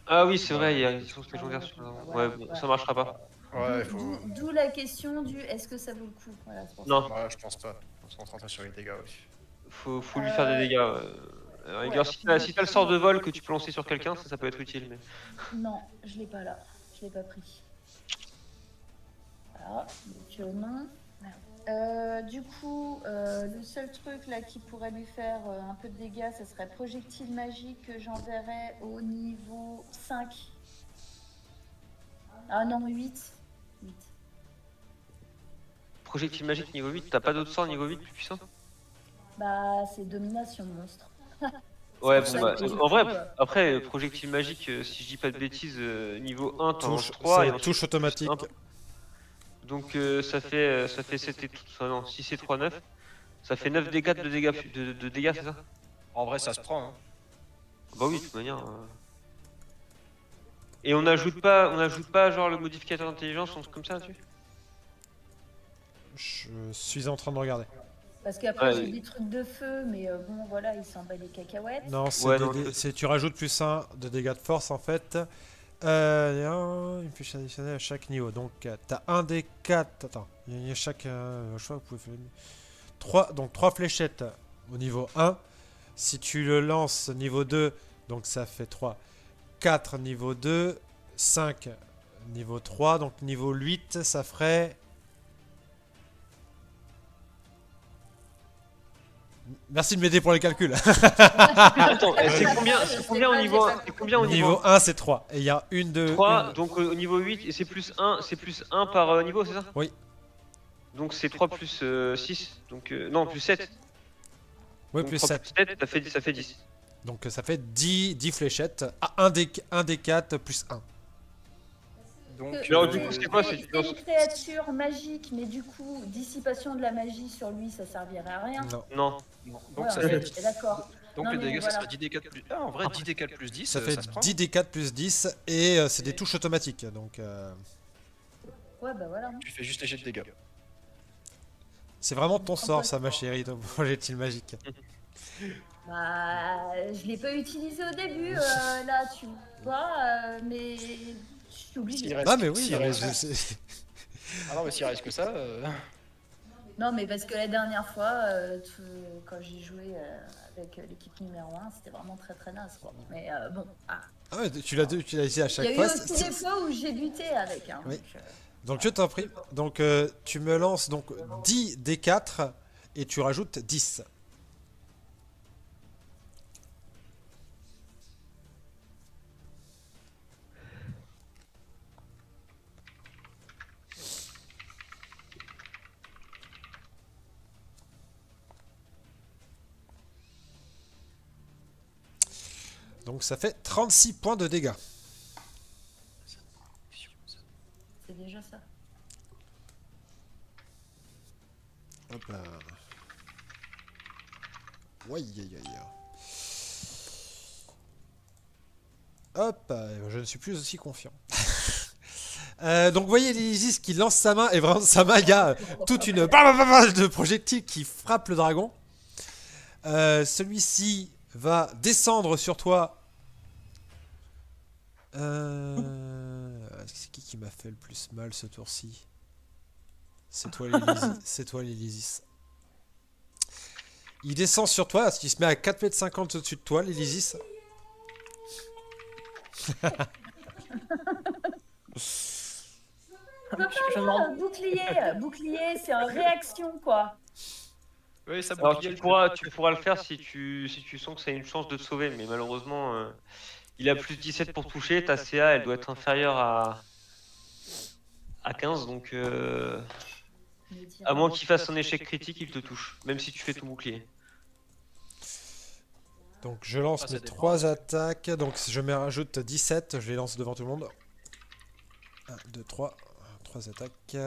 Speaker 5: Ah oui, c'est vrai, il y a une source légendaire sur le dragon.
Speaker 6: Voilà,
Speaker 5: Ouais, bon,
Speaker 6: voilà.
Speaker 5: ça marchera pas.
Speaker 1: Ouais, il faut.
Speaker 6: D'où la question du est-ce que ça vaut le coup? Voilà, c'est pour ça.
Speaker 5: Non,
Speaker 1: Ouais, je pense pas. On se concentre sur les dégâts aussi.
Speaker 5: faut lui faire des dégâts. À la rigueur,
Speaker 6: Ouais.
Speaker 5: si t'as le sort de vol que tu peux lancer sur quelqu'un, ça peut être utile. Mais...
Speaker 6: Non, je l'ai pas là. Je l'ai pas pris. Voilà, donc non. Du coup, le seul truc là qui pourrait lui faire un peu de dégâts, ce serait projectile magique que j'enverrais au niveau 5. Ah non, 8.
Speaker 5: Projectile magique niveau 8, t'as pas d'autre sort niveau 8 plus puissant?
Speaker 6: Bah, c'est domination monstre.
Speaker 5: Ouais,
Speaker 6: C'est
Speaker 5: bon,
Speaker 6: pour
Speaker 5: bah,
Speaker 6: ça que
Speaker 5: en vrai,
Speaker 6: du coup,
Speaker 5: après, projectile magique, si je dis pas de bêtises, niveau 1, t'en lances
Speaker 3: Touche,
Speaker 5: 3 et
Speaker 3: c'est
Speaker 5: ensuite,
Speaker 3: touche automatique.
Speaker 5: donc ça fait 7 et tout. Enfin, non, 6 et 3, 9. Ça fait 9 dégâts de dégâts, c'est ça?
Speaker 1: En vrai, ça se prend. Hein.
Speaker 5: Bah oui, de toute manière. Et on n'ajoute pas genre le modificateur d'intelligence, un truc comme ça dessus?
Speaker 3: Je suis en train de regarder.
Speaker 6: Parce qu'après,
Speaker 5: Ouais.
Speaker 6: j'ai des trucs de feu, mais bon, voilà, il s'en bat les cacahuètes.
Speaker 3: Non, c'est
Speaker 5: Ouais,
Speaker 3: des-
Speaker 5: non,
Speaker 3: des-
Speaker 5: je-
Speaker 3: c'est- tu rajoutes plus 1 de dégâts de force en fait. Une flèche additionnelle à chaque niveau. Donc t'as un des 4. Attends, il y a chaque choix, vous pouvez faire 3 fléchettes au niveau 1. Si tu le lances niveau 2, donc ça fait 3. 4 niveau 2, 5 niveau 3, donc niveau 8, ça ferait. Merci de m'aider pour les calculs.
Speaker 5: Attends, c'est combien au niveau 1? C'est combien au niveau
Speaker 3: Niveau 1, c'est 3. Et il y a une de.
Speaker 5: 3, donc au niveau 8, et c'est plus 1 par niveau, c'est ça?
Speaker 3: Oui.
Speaker 5: Donc c'est 3 plus 6, donc non, plus 7.
Speaker 3: Oui,
Speaker 5: Donc
Speaker 3: plus
Speaker 5: 3
Speaker 3: 7.
Speaker 5: plus 7, ça fait 10.
Speaker 3: Donc ça fait 10 fléchettes. Ah, un des 4 plus 1.
Speaker 1: Donc,
Speaker 5: Alors, du coup, c'est quoi, c'est-
Speaker 6: une créature magique, mais du coup, dissipation de la magie sur lui, ça servirait à rien.
Speaker 3: Non.
Speaker 5: Non.
Speaker 1: donc
Speaker 6: Ouais,
Speaker 1: ça
Speaker 6: on
Speaker 1: fait.
Speaker 6: est d'accord.
Speaker 1: Donc
Speaker 6: Non,
Speaker 1: le
Speaker 6: mais
Speaker 1: dégât, ça
Speaker 6: voilà.
Speaker 1: sera 10 D4 plus. Ah, en vrai, 10 D4 plus 10,
Speaker 3: Ça fait
Speaker 1: se prend.
Speaker 3: 10 D4 plus 10. Et c'est des touches automatiques. Donc
Speaker 6: Ouais, bah voilà.
Speaker 1: Tu fais juste les jets de dégâts.
Speaker 3: c'est vraiment ton sort, ça, ma chérie, ton projectile magique.
Speaker 6: Bah, je l'ai pas utilisé au début, là, tu vois, mais je suis obligée.
Speaker 1: S'il reste-
Speaker 3: Ah, mais oui,
Speaker 1: s'il
Speaker 3: non, mais
Speaker 1: reste-
Speaker 3: c'est-
Speaker 1: Ah non, mais s'il reste que ça.
Speaker 6: Non, mais parce que la dernière fois, quand j'ai joué avec l'équipe numéro 1, c'était vraiment très très naze, quoi. Mais bon,
Speaker 3: Ah, ouais, tu l'as utilisé à
Speaker 6: il y
Speaker 3: chaque
Speaker 6: a eu
Speaker 3: fois.
Speaker 6: aussi des fois où j'ai buté avec. Hein,
Speaker 3: Oui.
Speaker 6: donc,
Speaker 3: Donc je t'en prie. Donc tu me lances donc 10 D4 et tu rajoutes 10. Donc ça fait 36 points de dégâts.
Speaker 6: C'est déjà ça.
Speaker 3: Hop là. Ouais, aïe, aïe, aïe. Hop, je ne suis plus aussi confiant. Donc vous voyez l'Elysis qui lance sa main et vraiment sa main, il y a toute une barre de projectiles qui frappe le dragon. Celui-ci va descendre sur toi. C'est qui m'a fait le plus mal ce tour-ci? C'est toi l'Elysis. C'est toi l'Elysis. Il descend sur toi, parce qu'il se met à 4,50 m au-dessus de toi, l'Elysis.
Speaker 6: Bouclier, c'est en réaction quoi.
Speaker 1: Oui, ça
Speaker 5: Alors
Speaker 1: bouclier,
Speaker 5: tu pourras le faire si tu sens que ça a une chance de te sauver, mais malheureusement, il a plus 17 pour toucher, ta CA elle doit être inférieure à 15, donc à moins qu'il fasse un échec critique, il te touche, même si tu fais ton bouclier.
Speaker 3: Donc je lance mes 3 attaques, donc je me rajoute 17, je les lance devant tout le monde. 1, 2, 3, 3 attaques.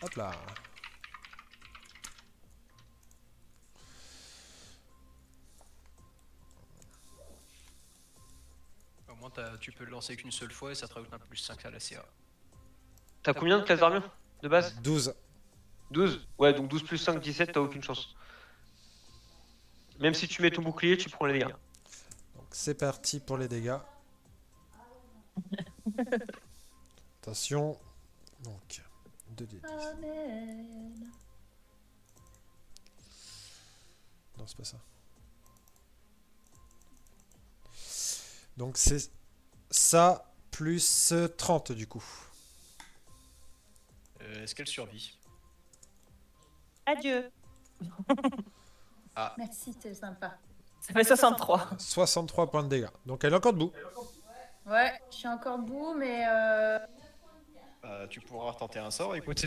Speaker 3: Hop là.
Speaker 1: Au moins, tu peux le lancer qu'une seule fois et ça te rajoute un plus 5 à la CA.
Speaker 5: T'as combien de classes d'armure de base?
Speaker 3: 12.
Speaker 5: 12? Ouais, donc 12 plus 5, 17, t'as aucune chance. Même si tu mets ton bouclier, tu prends les dégâts.
Speaker 3: Donc c'est parti pour les dégâts. Attention. Donc 2d10.
Speaker 6: Amen.
Speaker 3: Non, c'est pas ça. Donc c'est ça plus 30 du coup.
Speaker 1: Est-ce qu'elle survit?
Speaker 4: Adieu.
Speaker 6: Merci, c'est sympa.
Speaker 4: Ça fait 63.
Speaker 3: 63 points de dégâts. Donc elle est encore debout.
Speaker 6: Ouais, je suis encore debout, mais
Speaker 1: Tu pourras retenter un sort, écoute.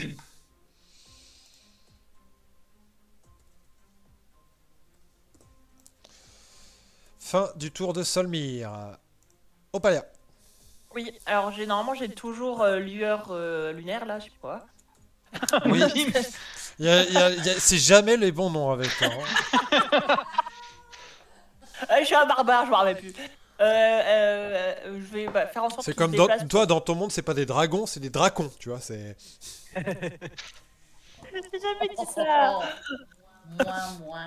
Speaker 3: Fin du tour de Solmir. Opalia.
Speaker 4: Oui, alors normalement j'ai toujours lueur lunaire là, je sais pas.
Speaker 3: Oui. C'est jamais les bons noms avec toi. Hein.
Speaker 4: Je suis un barbare, je me rappelle plus. Je vais faire en sorte
Speaker 3: C'est
Speaker 4: qu'il
Speaker 3: comme
Speaker 4: se déplace
Speaker 3: toi, dans ton monde, c'est pas des dragons, c'est des dracons, tu vois. C'est.
Speaker 4: J'ai jamais dit ça.
Speaker 6: Moi.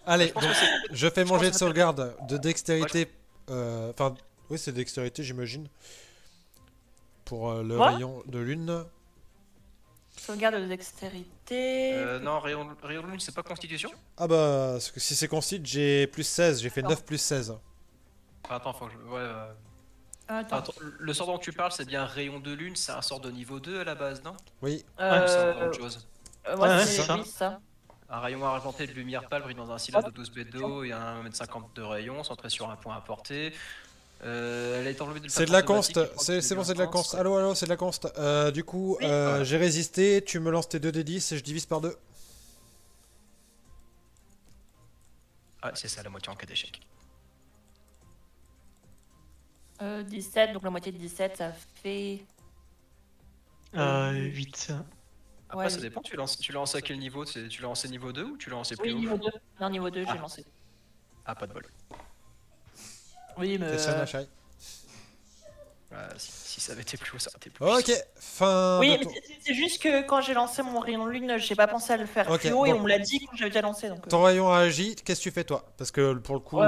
Speaker 3: Allez, donc, je fais mon jet de sauvegarde de dextérité. Enfin, oui, c'est dextérité, j'imagine. Pour le rayon de lune.
Speaker 4: Sauvegarde de dextérité.
Speaker 1: Non, rayon de lune, c'est pas constitution?
Speaker 3: Ah bah, parce que si c'est constitue, j'ai plus 16, j'ai fait 9 plus 16.
Speaker 1: Attends, faut que je. Ouais.
Speaker 4: Attends.
Speaker 1: Attends, le sort dont tu parles, c'est bien rayon de lune, c'est un sort de niveau 2 à la base, non?
Speaker 3: Oui.
Speaker 1: Ou c'est encore autre chose?
Speaker 4: Ouais,
Speaker 2: c'est ça.
Speaker 4: oui, ça.
Speaker 1: Un rayon argenté de lumière pâle brille dans un cylindre de 12 mètres d'eau et 1,50 m de rayon, centré sur un point à portée. Elle est enlevée de
Speaker 3: C'est de la const, c'est bon, c'est de la const. Allo, c'est de la const. Du coup, j'ai résisté, tu me lances tes 2d10 et je divise par 2.
Speaker 1: Ah, c'est ça, la moitié en cas d'échec.
Speaker 4: 17, donc la moitié de 17, ça fait.
Speaker 2: 8.
Speaker 1: Après,
Speaker 4: Ouais,
Speaker 1: ça
Speaker 4: oui.
Speaker 1: dépend, tu lances à quel niveau? Tu l'as lancé niveau 2 ou tu l'as lancé plus
Speaker 4: Oui,
Speaker 1: haut?
Speaker 4: niveau 2. Non, niveau 2,
Speaker 1: Ah.
Speaker 4: j'ai lancé.
Speaker 1: Ah, pas de bol.
Speaker 4: Oui, mais.
Speaker 3: C'est ça, Nachai.
Speaker 1: Si ça avait été plus haut, ça aurait été plus haut.
Speaker 3: Ok, fin.
Speaker 4: Oui,
Speaker 3: de
Speaker 4: mais
Speaker 3: tour.
Speaker 4: c'est juste que quand j'ai lancé mon rayon de lune, j'ai pas pensé à le faire
Speaker 3: Ok,
Speaker 4: plus haut et
Speaker 3: bon.
Speaker 4: on me l'a dit quand j'avais déjà lancé. Donc,
Speaker 3: Ton rayon a agi, qu'est-ce que tu fais toi? Parce que pour le coup.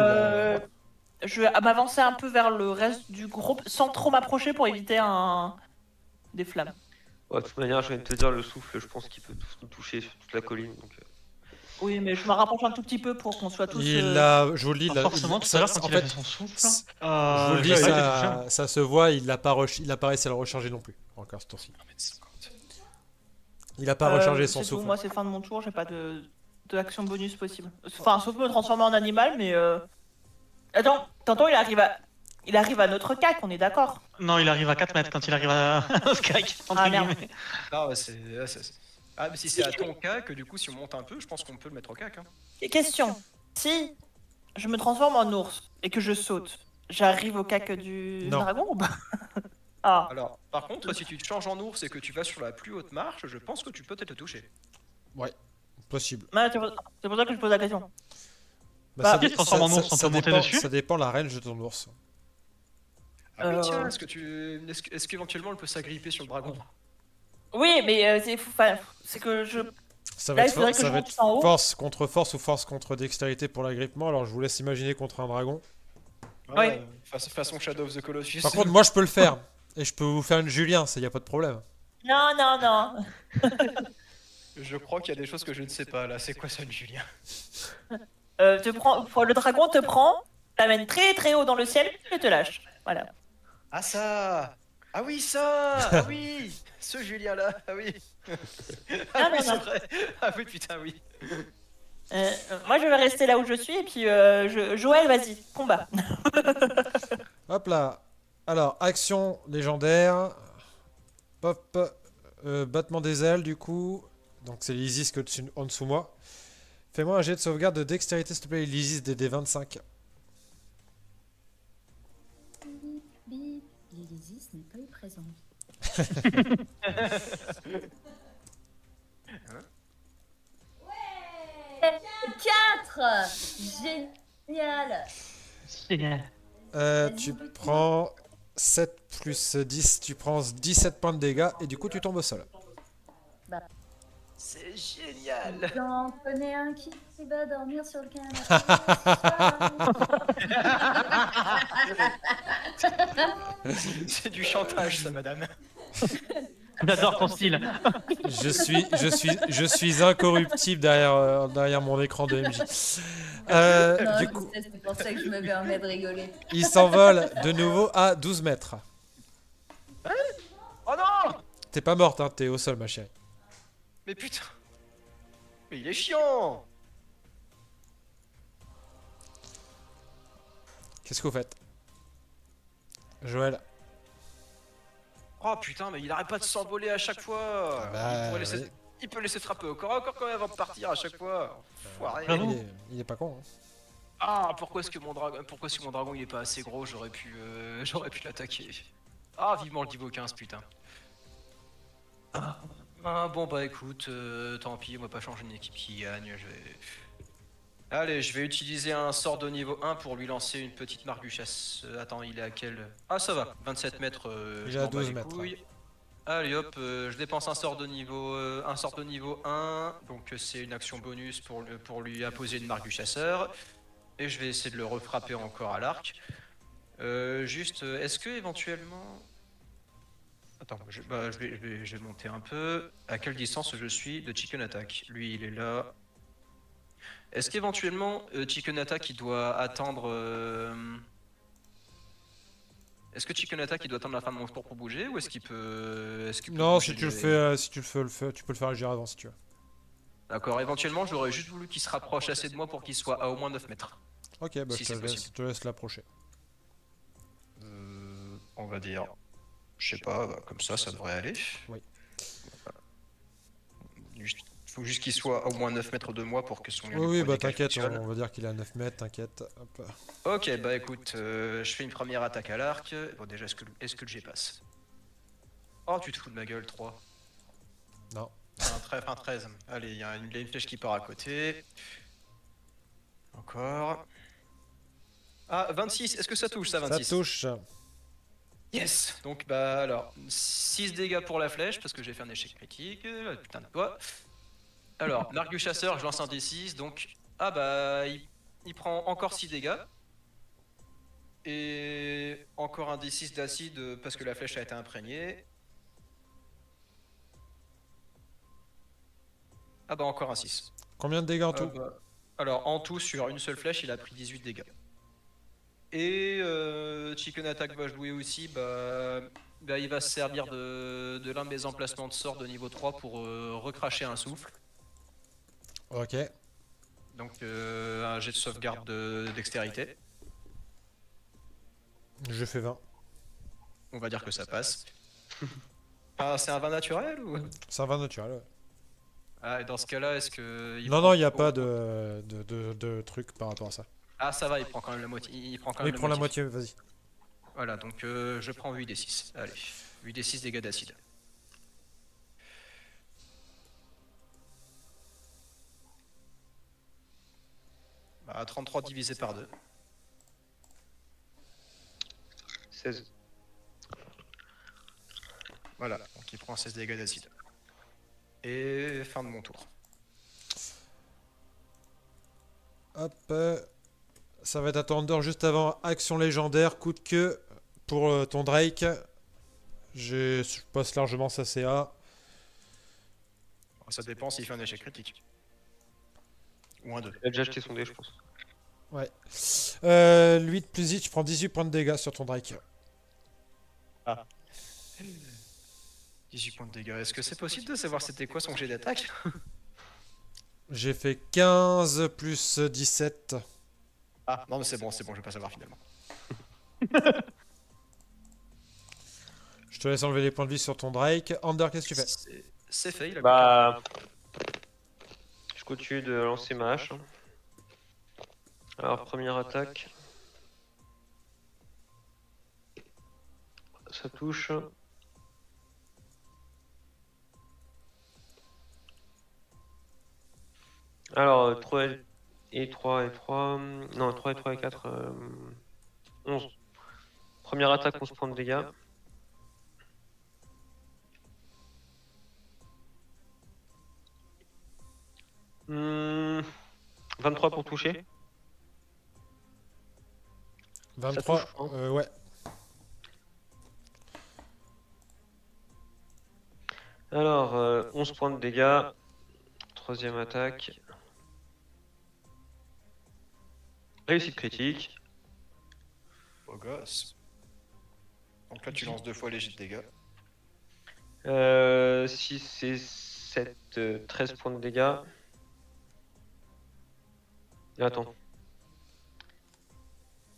Speaker 4: je vais m'avancer un peu vers le reste du groupe sans trop m'approcher pour éviter des flammes.
Speaker 5: Ouais, de toute manière, je viens de te dire, le souffle, je pense qu'il peut nous toucher sur toute la colline. Donc,
Speaker 4: Oui, mais je me rapproche un tout petit peu pour qu'on soit tous.
Speaker 3: Il a, je vous le dis,
Speaker 2: Pas forcément, tout à l'heure, quand
Speaker 3: en
Speaker 2: il a
Speaker 3: fait,
Speaker 2: fait son souffle.
Speaker 3: je vous le dis,
Speaker 2: ouais, il a touché.
Speaker 3: ça se voit, il a pas réussi à le recharger non plus. Encore ce tour-ci.
Speaker 1: 1,50 m.
Speaker 3: Il a pas rechargé son
Speaker 4: c'est tout,
Speaker 3: souffle.
Speaker 4: moi, c'est fin de mon tour, j'ai pas de action bonus possible. Enfin, sauf me transformer en animal, mais. Attends, tantôt il arrive à notre cac, on est d'accord.
Speaker 2: Non, il arrive à 4 mètres quand il arrive à Skype.
Speaker 4: Ah, merde.
Speaker 1: Ah, ouais, Ah, mais si c'est à ton cas, que du coup, si on monte un peu, je pense qu'on peut le mettre au cac. Hein.
Speaker 4: Et question. Si je me transforme en ours et que je saute, j'arrive au cac du
Speaker 3: Non.
Speaker 4: dragon ou pas? Ah,
Speaker 1: Alors, par contre, si tu te changes en ours et que tu vas sur la plus haute marche, je pense que tu peux peut-être le toucher.
Speaker 3: Possible.
Speaker 4: ouais, c'est pour ça que je pose la question.
Speaker 3: Bah,
Speaker 2: qui se transforme en ours, on peut monter
Speaker 3: dépend,
Speaker 2: dessus
Speaker 3: ça dépend la range de ton ours.
Speaker 1: Ah oui,
Speaker 4: Euh.
Speaker 1: tiens, est-ce qu'éventuellement elle peut s'agripper sur le dragon?
Speaker 4: Oui, mais c'est que je.
Speaker 3: Ça
Speaker 4: Là,
Speaker 3: va
Speaker 4: il faudrait
Speaker 3: être,
Speaker 4: que
Speaker 3: ça
Speaker 4: je
Speaker 3: va
Speaker 4: monte
Speaker 3: être
Speaker 4: en haut.
Speaker 3: force contre force ou force contre dextérité pour l'agrippement, alors je vous laisse imaginer contre un dragon.
Speaker 4: Ouais.
Speaker 1: Façon Shadow of the Colossus.
Speaker 3: Par contre, moi je peux le faire. Et je peux vous faire une Julien, ça y a pas de problème.
Speaker 4: Non, non, non.
Speaker 1: Je crois qu'il y a des choses que je ne sais pas là. C'est quoi ça, Julien?
Speaker 4: Le dragon te prend, t'amène très très haut dans le ciel et te lâche. Voilà.
Speaker 1: Ah ça! Ah oui, ça! Ah oui! Ce Julien là! Ah oui! Ah
Speaker 4: Non,
Speaker 1: oui,
Speaker 4: non,
Speaker 1: c'est
Speaker 4: non.
Speaker 1: vrai! Ah oui, putain, oui!
Speaker 4: Moi, je vais rester là où je suis et puis Joël, vas-y, combat.
Speaker 3: Hop là. Alors, action légendaire. Hop. Battement des ailes du coup. Donc c'est l'Isis que en dessous moi. Fais-moi un jet de sauvegarde de dextérité s'il te plaît, l'Isis des D25.
Speaker 6: Bip, bip. L'Elysis n'est pas eu présent. Ouais 4. Génial.
Speaker 2: Génial.
Speaker 3: Tu prends 7 plus 10, tu prends 17 points de dégâts et du coup tu tombes au sol.
Speaker 1: C'est génial!
Speaker 6: J'en connais un qui va dormir sur le canapé ce soir.
Speaker 1: C'est du chantage, ça, madame.
Speaker 2: J'adore ton style.
Speaker 3: Je suis incorruptible derrière mon écran de MJ.
Speaker 6: Non,
Speaker 3: Du
Speaker 6: je
Speaker 3: coup,
Speaker 6: sais, c'est pour ça que je me permets de rigoler.
Speaker 3: il s'envole de nouveau à 12 mètres.
Speaker 1: Oh non!
Speaker 3: T'es pas morte, hein, t'es au sol ma chérie.
Speaker 1: Mais putain! Mais il est chiant!
Speaker 3: Qu'est-ce que vous faites? Joël.
Speaker 1: Oh putain, mais il arrête pas de s'envoler à chaque fois!
Speaker 3: Bah, oui.
Speaker 1: Il peut laisser frapper au corps à corps quand même avant de partir à chaque fois! Foiré.
Speaker 2: Bravo.
Speaker 3: Il est pas con. Hein.
Speaker 1: Ah, pourquoi est-ce que mon dragon il est pas assez gros? J'aurais pu l'attaquer. Ah, vivement le niveau 15, putain. Ah, bon bah écoute, tant pis, on va pas changer une équipe qui gagne. Allez, je vais utiliser un sort de niveau 1 pour lui lancer une petite marque du chasse. Attends, il est à quel? Ah, ça va, 27 mètres.
Speaker 3: Il
Speaker 1: Je
Speaker 3: est à
Speaker 1: m'en bats
Speaker 3: 12
Speaker 1: les
Speaker 3: mètres.
Speaker 1: couilles. Allez hop, je dépense un sort de niveau 1, donc c'est une action bonus pour lui imposer une marque du chasseur. Et je vais essayer de le refrapper encore à l'arc. Est-ce que éventuellement... Attends, je vais monter un peu. À quelle distance je suis de Chicken Attack? Lui, il est là. Est-ce qu'éventuellement, Chicken Attack, il doit attendre... Est-ce que Chicken Attack, il doit attendre la fin de mon tour pour bouger? Ou est-ce qu'il peut...
Speaker 3: Non,
Speaker 1: bouger
Speaker 3: si tu le fais, tu peux le faire agir avant si tu veux.
Speaker 1: D'accord, éventuellement, j'aurais juste voulu qu'il se rapproche assez de moi pour qu'il soit à au moins 9 mètres.
Speaker 3: Ok, bah
Speaker 1: Si
Speaker 3: je
Speaker 1: c'est
Speaker 3: je te laisse l'approcher.
Speaker 1: On va dire... Je sais pas, bah, comme ça devrait aller.
Speaker 3: Oui.
Speaker 1: Il faut juste qu'il soit à au moins 9 mètres de moi pour que son lien
Speaker 3: Oui,
Speaker 1: de
Speaker 3: bah
Speaker 1: décalage
Speaker 3: t'inquiète,
Speaker 1: fonctionne.
Speaker 3: on va dire qu'il est à 9 mètres, t'inquiète. Hop.
Speaker 1: Ok, bah écoute, je fais une première attaque à l'arc. Bon, déjà, est-ce que le G passe? Oh, tu te fous de ma gueule, 3.
Speaker 3: Non.
Speaker 1: Un 13. Allez, il y a une flèche qui part à côté. Encore. Ah, 26, est-ce que ça touche ça, 26?
Speaker 3: Ça touche.
Speaker 1: Yes. Donc bah alors, 6 dégâts pour la flèche parce que j'ai fait un échec critique, putain de toi. Alors, marque du chasseur, je lance un D6, donc... Ah bah, il prend encore 6 dégâts. Et encore un D6 d'acide parce que la flèche a été imprégnée. Ah bah encore un 6.
Speaker 3: Combien de dégâts en tout?
Speaker 1: Alors en tout sur une seule flèche il a pris 18 dégâts. Et Chicken Attack va jouer aussi, il va se servir de l'un de mes emplacements de sort de niveau 3 pour recracher un souffle.
Speaker 3: Ok.
Speaker 1: Donc un jet de sauvegarde de dextérité.
Speaker 3: Je fais 20.
Speaker 1: On va dire que ça passe. Ah, c'est un 20 naturel ou?
Speaker 3: C'est un 20 naturel, ouais.
Speaker 1: Ah, et dans ce cas-là, est-ce que.
Speaker 3: Non, non, il n'y a pas de truc par rapport à ça.
Speaker 1: Ah, ça va, il prend quand même la moitié. Il prend quand
Speaker 3: Oui,
Speaker 1: même
Speaker 3: prends la moitié, vas-y.
Speaker 1: Voilà, donc je prends 8d6. Allez, 8d6 dégâts d'acide. Bah, 33 divisé par 2.
Speaker 5: 16.
Speaker 1: Voilà, donc il prend 16 dégâts d'acide. Et fin de mon tour.
Speaker 3: Hop. Ça va être à Thunder juste avant. Action légendaire, coup de queue pour ton Drake. Je passe largement sa CA.
Speaker 1: Ça dépend s'il fait un échec critique. Ou un 2.
Speaker 5: Il a déjà acheté son dé, je pense.
Speaker 3: Ouais. 8 plus 10, tu prends 18 points de dégâts sur ton Drake.
Speaker 1: 18 points de dégâts. Est-ce que c'est possible de savoir c'était quoi son jet d'attaque?
Speaker 3: J'ai fait 15 plus 17.
Speaker 1: Ah, non mais c'est bon, je vais pas savoir finalement.
Speaker 3: Je te laisse enlever les points de vie sur ton Drake. Ander, qu'est-ce que tu fais?
Speaker 1: C'est fait, il a
Speaker 5: Bah. Je continue de lancer ma hache. Alors, première attaque. Ça touche. Alors, 3 et 3 et 3. Non, 3 et 3 et 4. 11. Première attaque, 11 points de dégâts. Hmm, 23 pour toucher.
Speaker 3: 23,
Speaker 5: touche, hein.
Speaker 3: ouais.
Speaker 5: Alors, 11 points de dégâts. Troisième attaque. Réussite critique.
Speaker 1: Beau gosse. Donc là tu lances 2 fois les jets de dégâts.
Speaker 5: 6 et 7, 13 points de dégâts. Et attends.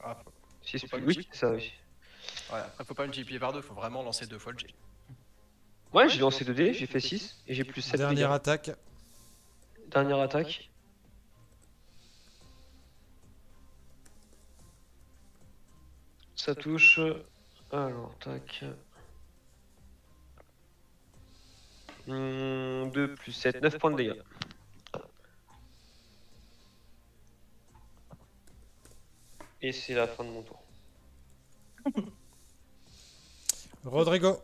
Speaker 1: Ah,
Speaker 5: 6
Speaker 1: Faut pas
Speaker 5: plus...
Speaker 1: le
Speaker 5: Oui, c'est ça, oui.
Speaker 1: ouais, après faut pas multiplier par 2, faut vraiment lancer 2 fois le jet.
Speaker 5: Ouais, j'ai lancé 2 dés, j'ai fait 6 et j'ai plus 7
Speaker 3: Dernière
Speaker 5: dégâts.
Speaker 3: attaque.
Speaker 5: Dernière attaque. Ça touche. Alors, tac. 2 plus 7, 9 points de dégâts. Et c'est la fin de mon tour.
Speaker 3: Rodrigo.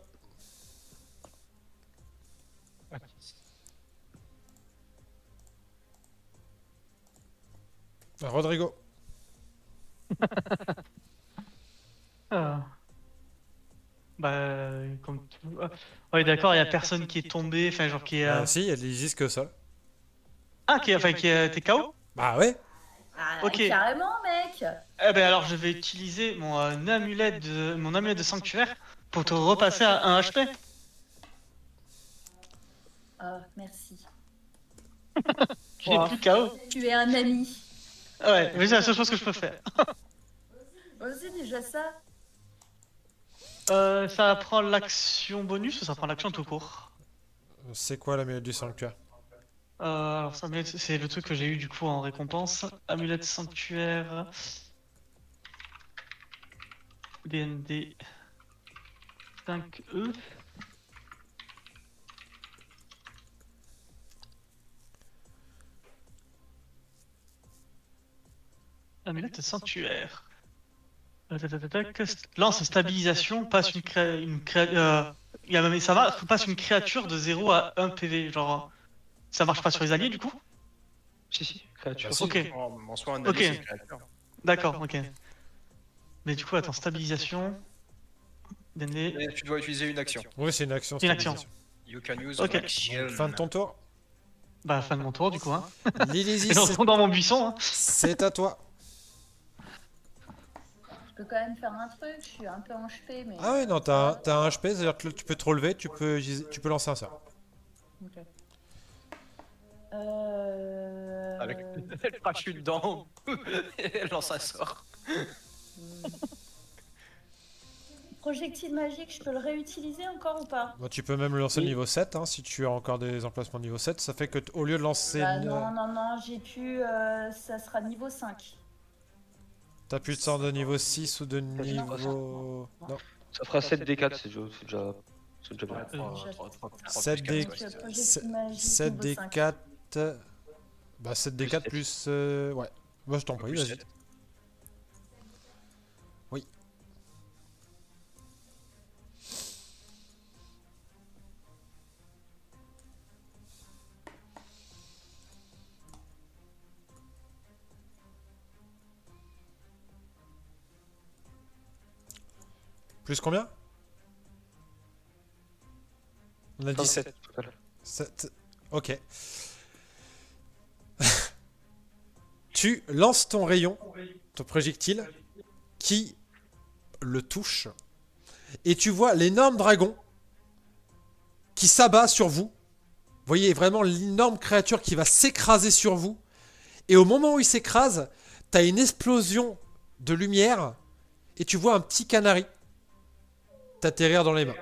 Speaker 3: Rodrigo.
Speaker 2: Bah, comme tout. Ouais, d'accord, il y a personne qui est tombé, enfin, genre qui est.
Speaker 3: Ah si, il y a de l'Isis que ça.
Speaker 2: Ah, qui est, enfin, qui est. T'es KO?
Speaker 3: Bah ouais.
Speaker 6: Ah,
Speaker 2: Ok.
Speaker 6: carrément, mec.
Speaker 2: Eh ben alors, je vais utiliser mon amulette de sanctuaire pour te repasser à 1 HP.
Speaker 6: Oh, merci.
Speaker 2: Tu n'es plus KO.
Speaker 6: Tu es un ami.
Speaker 2: Ouais, mais c'est la seule chose que je peux faire.
Speaker 6: Oh, c'est déjà ça.
Speaker 2: Ça prend l'action bonus ou ça prend l'action tout court?
Speaker 3: C'est quoi l'amulette du sanctuaire?
Speaker 2: Alors, ça c'est le truc que j'ai eu du coup en récompense. Amulette sanctuaire. DND 5E. Amulette sanctuaire. Lance stabilisation, passe passe une créature de 0 à 1 PV. Genre, ça marche pas sur les alliés du coup?
Speaker 5: Si, créature.
Speaker 1: Bah, si,
Speaker 2: Ok.
Speaker 1: en soi, un
Speaker 2: Ok.
Speaker 1: allié, c'est une créature.
Speaker 2: D'accord, ok. Mais du coup, attends, stabilisation. DND.
Speaker 1: Mais tu dois utiliser une action.
Speaker 3: Oui, c'est une action.
Speaker 2: Une action.
Speaker 3: stabilisation.
Speaker 1: You can use
Speaker 2: Ok.
Speaker 1: an action.
Speaker 3: Fin de ton tour.
Speaker 2: Bah, fin de mon tour du coup. Hein. Et
Speaker 3: Lilisis,
Speaker 2: je retourne dans mon buisson. Hein.
Speaker 3: c'est à toi.
Speaker 6: Je peux quand même faire un truc. Je suis un peu en HP, mais.
Speaker 3: Ah ouais, non, t'as un HP, c'est-à-dire que tu peux te relever, tu peux lancer un sort.
Speaker 6: Ok.
Speaker 1: Avec... Elle parachute dedans. Et elle lance un sort.
Speaker 6: projectile magique, je peux le réutiliser encore ou pas?
Speaker 3: Bah, tu peux même le lancer
Speaker 2: Oui.
Speaker 3: niveau 7, hein, si tu as encore des emplacements niveau 7. Ça fait que au lieu de lancer...
Speaker 6: Bah, non, j'ai pu. Ça sera niveau 5.
Speaker 3: T'as plus de sang de niveau 6 ou de
Speaker 5: c'est pas
Speaker 3: niveau... Non.
Speaker 5: Ça fera 7 D4, c'est déjà bien.
Speaker 1: Ouais, trois
Speaker 3: 7
Speaker 1: plus
Speaker 3: D...
Speaker 1: quatre, ouais, c'est-
Speaker 6: projectile magique
Speaker 3: 7
Speaker 6: niveau
Speaker 3: D
Speaker 6: 5.
Speaker 3: 4... Bah 7 D 4
Speaker 5: sept.
Speaker 3: plus... Ouais. Moi je t'en prie,
Speaker 1: plus
Speaker 3: vas-y.
Speaker 1: sept.
Speaker 3: Oui. Plus combien? On a dit 7. 7. Ok. Tu lances ton rayon, ton projectile, qui le touche. Et tu vois l'énorme dragon qui s'abat sur vous. Vous voyez vraiment l'énorme créature qui va s'écraser sur vous. Et au moment où il s'écrase, t'as une explosion de lumière. Et tu vois un petit canari t'atterrir dans les mains.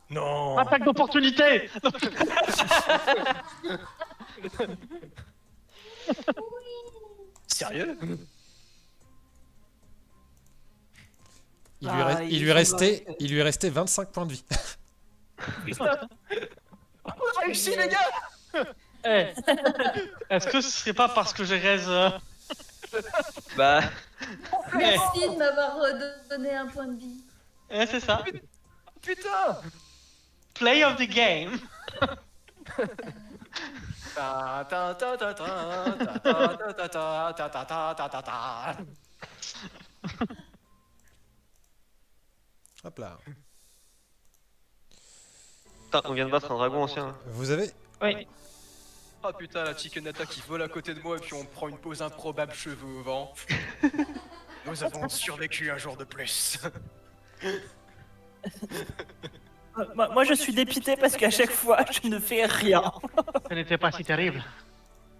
Speaker 1: Non.
Speaker 2: Attaque d'opportunité.
Speaker 1: Sérieux?
Speaker 3: Il lui restait 25 points de vie.
Speaker 1: On a réussi les gars!
Speaker 2: Eh, est-ce que ce serait pas parce que j'ai raise
Speaker 5: Bah,
Speaker 6: Merci de m'avoir redonné un point de vie.
Speaker 2: c'est ça.
Speaker 1: Putain!
Speaker 2: Play of the game.
Speaker 1: Ta ta ta ta ta ta ta ta ta ta ta ta ta ta ta.
Speaker 3: Hop là.
Speaker 5: putain, on vient de battre un dragon ancien. hein.
Speaker 3: Vous avez...
Speaker 2: Oui.
Speaker 1: Oh putain, la chickenetta qui vole à côté de moi et puis on prend une pause improbable cheveux au vent. Nous avons survécu un jour de plus.
Speaker 4: Moi, je suis dépité parce qu'à chaque fois, je ne fais rien.
Speaker 2: Ça n'était pas si terrible.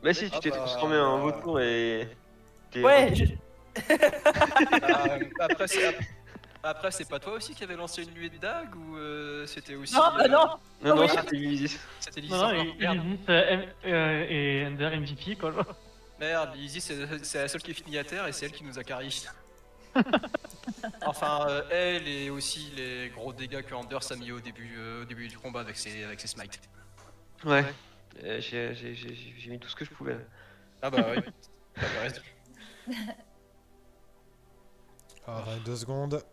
Speaker 5: Mais si, tu
Speaker 1: Ah
Speaker 5: t'es
Speaker 1: bah,
Speaker 5: transformé en vautour et...
Speaker 4: Ouais,
Speaker 1: Après, c'est pas toi aussi qui avait lancé une nuée de dagues ou c'était aussi.
Speaker 4: Non, bah non.
Speaker 5: Non, non,
Speaker 4: oui.
Speaker 5: c'était Ulysses.
Speaker 1: C'était
Speaker 2: Non,
Speaker 1: Lizzie.
Speaker 2: non,
Speaker 1: encore. Merde,
Speaker 2: et Ender MVP, quoi.
Speaker 1: merde, Lizzie, c'est la seule qui est finie à terre et c'est elle qui nous a carry. Enfin, elle et aussi les gros dégâts que Anders a mis au début du combat avec ses smites.
Speaker 5: Ouais. J'ai mis tout ce que je pouvais.
Speaker 1: Ah bah oui. T'avais raison.
Speaker 3: Alors, dans les 2 secondes.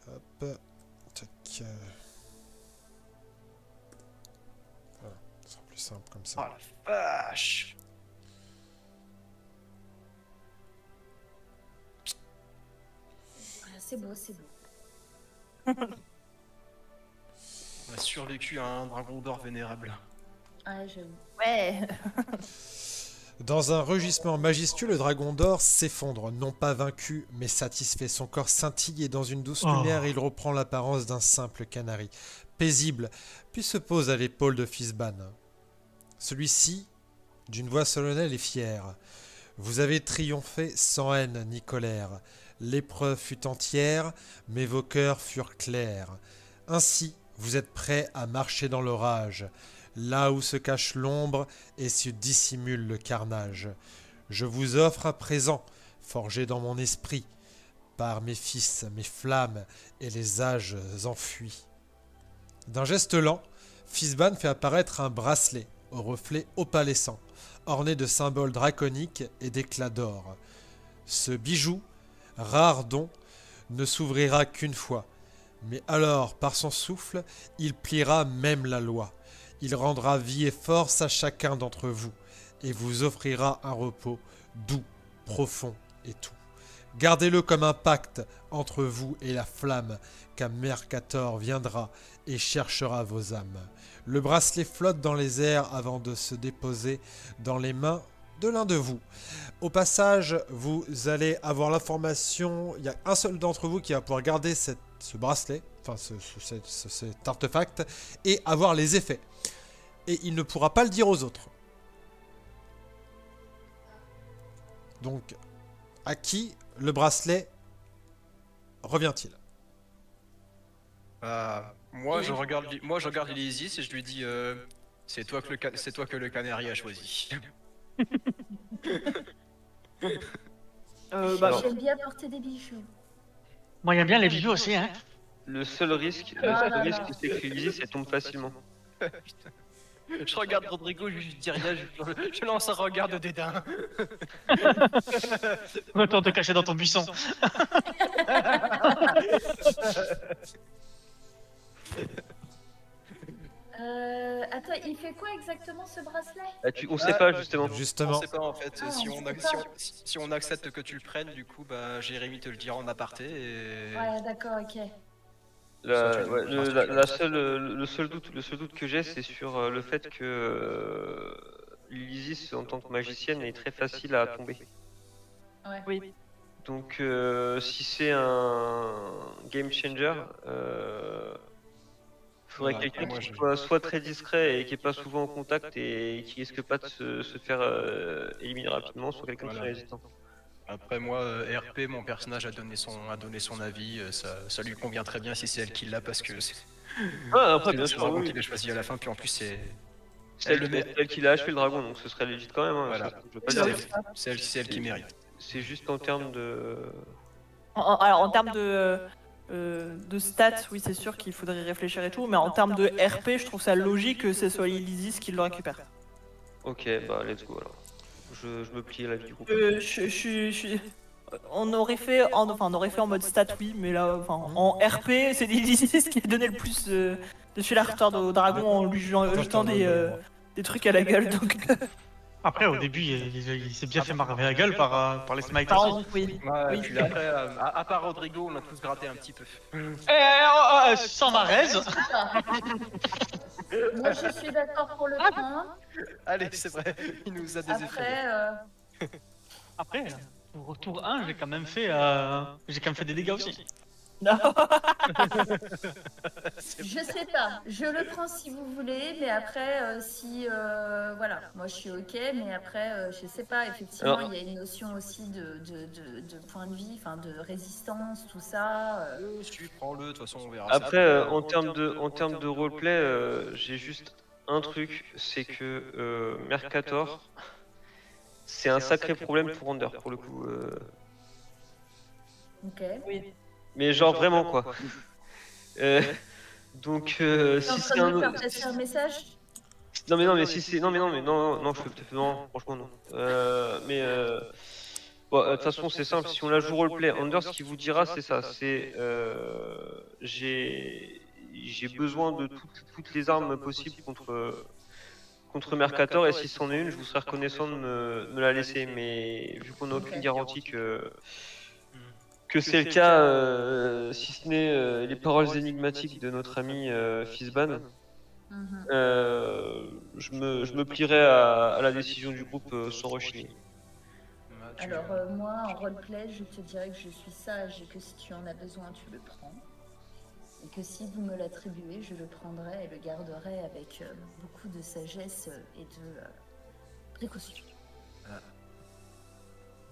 Speaker 3: Hop. Tac. Voilà, ce sera plus simple comme
Speaker 1: Oh
Speaker 3: ça.
Speaker 1: la vache!
Speaker 6: Ah, c'est beau, c'est beau.
Speaker 1: On a survécu à un dragon d'or vénérable.
Speaker 6: Ah, j'avoue.
Speaker 4: Ouais.
Speaker 3: Dans un rugissement majestueux, le dragon d'or s'effondre, non pas vaincu, mais satisfait. Son corps scintille et dans une douce lumière, il reprend l'apparence d'un simple canari, paisible, puis se pose à l'épaule de Fizban. Celui-ci, d'une voix solennelle et fière. Vous avez triomphé sans haine ni colère. L'épreuve fut entière, mais vos cœurs furent clairs. Ainsi, vous êtes prêts à marcher dans l'orage, là où se cache l'ombre et se dissimule le carnage. Je vous offre un présent, forgé dans mon esprit, par mes fils, mes flammes et les âges enfuis. D'un geste lent, Fizban fait apparaître un bracelet au reflet opalescent, orné de symboles draconiques et d'éclats d'or. Ce bijou, rare don, ne s'ouvrira qu'une fois, mais alors, par son souffle, il pliera même la loi. Il rendra vie et force à chacun d'entre vous, et vous offrira un repos doux, profond et tout. Gardez-le comme un pacte entre vous et la flamme, car Mercator viendra et cherchera vos âmes. Le bracelet flotte dans les airs avant de se déposer dans les mains de l'un de vous. Au passage, vous allez avoir l'information, il y a un seul d'entre vous qui va pouvoir garder ce bracelet, enfin cet artefact, et avoir les effets. Et il ne pourra pas le dire aux autres. Donc, à qui le bracelet revient-il?
Speaker 1: Moi, je regarde Elysis et je lui dis c'est toi que le canari a choisi.
Speaker 5: Alors,
Speaker 6: J'aime bien porter des bijoux.
Speaker 2: Moi, j'aime bien les bijoux aussi, hein.
Speaker 5: le seul risque, c'est que Isis elle tombe facilement.
Speaker 1: Je regarde Rodrigo, je lui dis rien, je lance un regard de dédain.
Speaker 2: Autant te cacher dans ton buisson.
Speaker 6: Attends, il fait quoi exactement ce bracelet?
Speaker 5: On sait pas justement.
Speaker 1: On
Speaker 3: Justement,
Speaker 1: sait pas en fait,
Speaker 6: Ah,
Speaker 1: si,
Speaker 6: on
Speaker 1: on
Speaker 6: sait
Speaker 1: ac-
Speaker 6: pas.
Speaker 1: si on accepte que tu le prennes, du coup, bah Jérémy te le dira en aparté et...
Speaker 6: Ouais, d'accord, ok.
Speaker 5: Le seul doute que j'ai, c'est sur le fait que l'Isis, en tant que magicienne, est très facile à tomber.
Speaker 6: Ouais.
Speaker 4: Oui.
Speaker 5: Donc, si c'est un game changer, faudrait
Speaker 1: Ouais,
Speaker 5: quelqu'un
Speaker 1: moi,
Speaker 5: qui
Speaker 1: je-
Speaker 5: soit très discret et qui est pas souvent en contact et qui risque pas de se faire éliminer rapidement, soit quelqu'un qui est
Speaker 1: Voilà.
Speaker 5: résistant.
Speaker 1: Après moi, RP, mon personnage a donné son avis, ça lui convient très bien si c'est elle qui l'a parce que c'est
Speaker 5: Après, bien
Speaker 1: le
Speaker 5: sûr,
Speaker 1: dragon
Speaker 5: oui.
Speaker 1: qui l'a choisi à la fin, puis en plus c'est
Speaker 5: C'est
Speaker 1: elle le met.
Speaker 5: elle qui l'a achevé le dragon, donc ce serait légit quand même. Hein,
Speaker 1: Voilà.
Speaker 5: je veux pas
Speaker 1: C'est
Speaker 5: dire.
Speaker 1: elle, c'est elle qui mérite.
Speaker 5: C'est juste en termes de.
Speaker 4: Alors, en termes de stats, oui, c'est sûr qu'il faudrait réfléchir et tout, mais en termes de RP, je trouve ça logique que ce soit Elysis qui le récupère.
Speaker 5: Ok, bah let's go alors. Je me plie à la vie du groupe.
Speaker 4: On aurait fait en mode stat, oui, mais là, enfin, en RP, c'est Elysis qui a donné le plus de fil à retordre au dragon en lui jetant des trucs à la gueule, donc.
Speaker 2: Après, au début, il s'est bien fait marrer la gueule par les smites.
Speaker 4: Pardon, oui.
Speaker 1: Ouais,
Speaker 4: Oui.
Speaker 1: puis après, à part Rodrigo, on a tous gratté un petit peu.
Speaker 2: Sans Marez.
Speaker 6: Moi, je suis d'accord pour le prendre.
Speaker 1: Allez, c'est vrai, il nous a déseffrayés.
Speaker 6: Après,
Speaker 2: Après, au tour 1, j'ai quand même fait des dégâts aussi.
Speaker 6: je sais pas. Je le prends si vous voulez, mais après, voilà, moi je suis ok, mais après, je sais pas. Effectivement,
Speaker 5: Alors-
Speaker 6: il y a une notion aussi de point de vie, enfin de résistance, tout ça.
Speaker 1: Tu prends-le, de toute façon on verra
Speaker 5: Après,
Speaker 1: ça.
Speaker 5: en termes de roleplay, j'ai juste un truc, c'est que Mercator, c'est un sacré problème pour Under pour le coup.
Speaker 6: Ok.
Speaker 5: Mais genre vraiment quoi. Donc
Speaker 6: T'es en
Speaker 5: si c'est
Speaker 6: train de me
Speaker 5: un
Speaker 6: faire passer un message?
Speaker 5: non, si c'est non, je peux peut-être non, franchement non. Bon, de toute façon c'est simple. Si on la joue roleplay, Under, ce qu'il vous dira, c'est ça. C'est j'ai besoin de toutes les armes possibles contre Mercator, et si c'en est une, je vous serais reconnaissant de me la laisser. Mais vu qu'on n'a aucune garantie que c'est le cas, si ce n'est les paroles énigmatiques de notre ami Fizban,
Speaker 6: Mhm.
Speaker 5: je me plierai à la décision du groupe sans rechigner.
Speaker 6: Alors, moi, en roleplay, je te dirais que je suis sage et que si tu en as besoin, tu le prends. Et que si vous me l'attribuez, je le prendrai et le garderai avec beaucoup de sagesse et de précaution.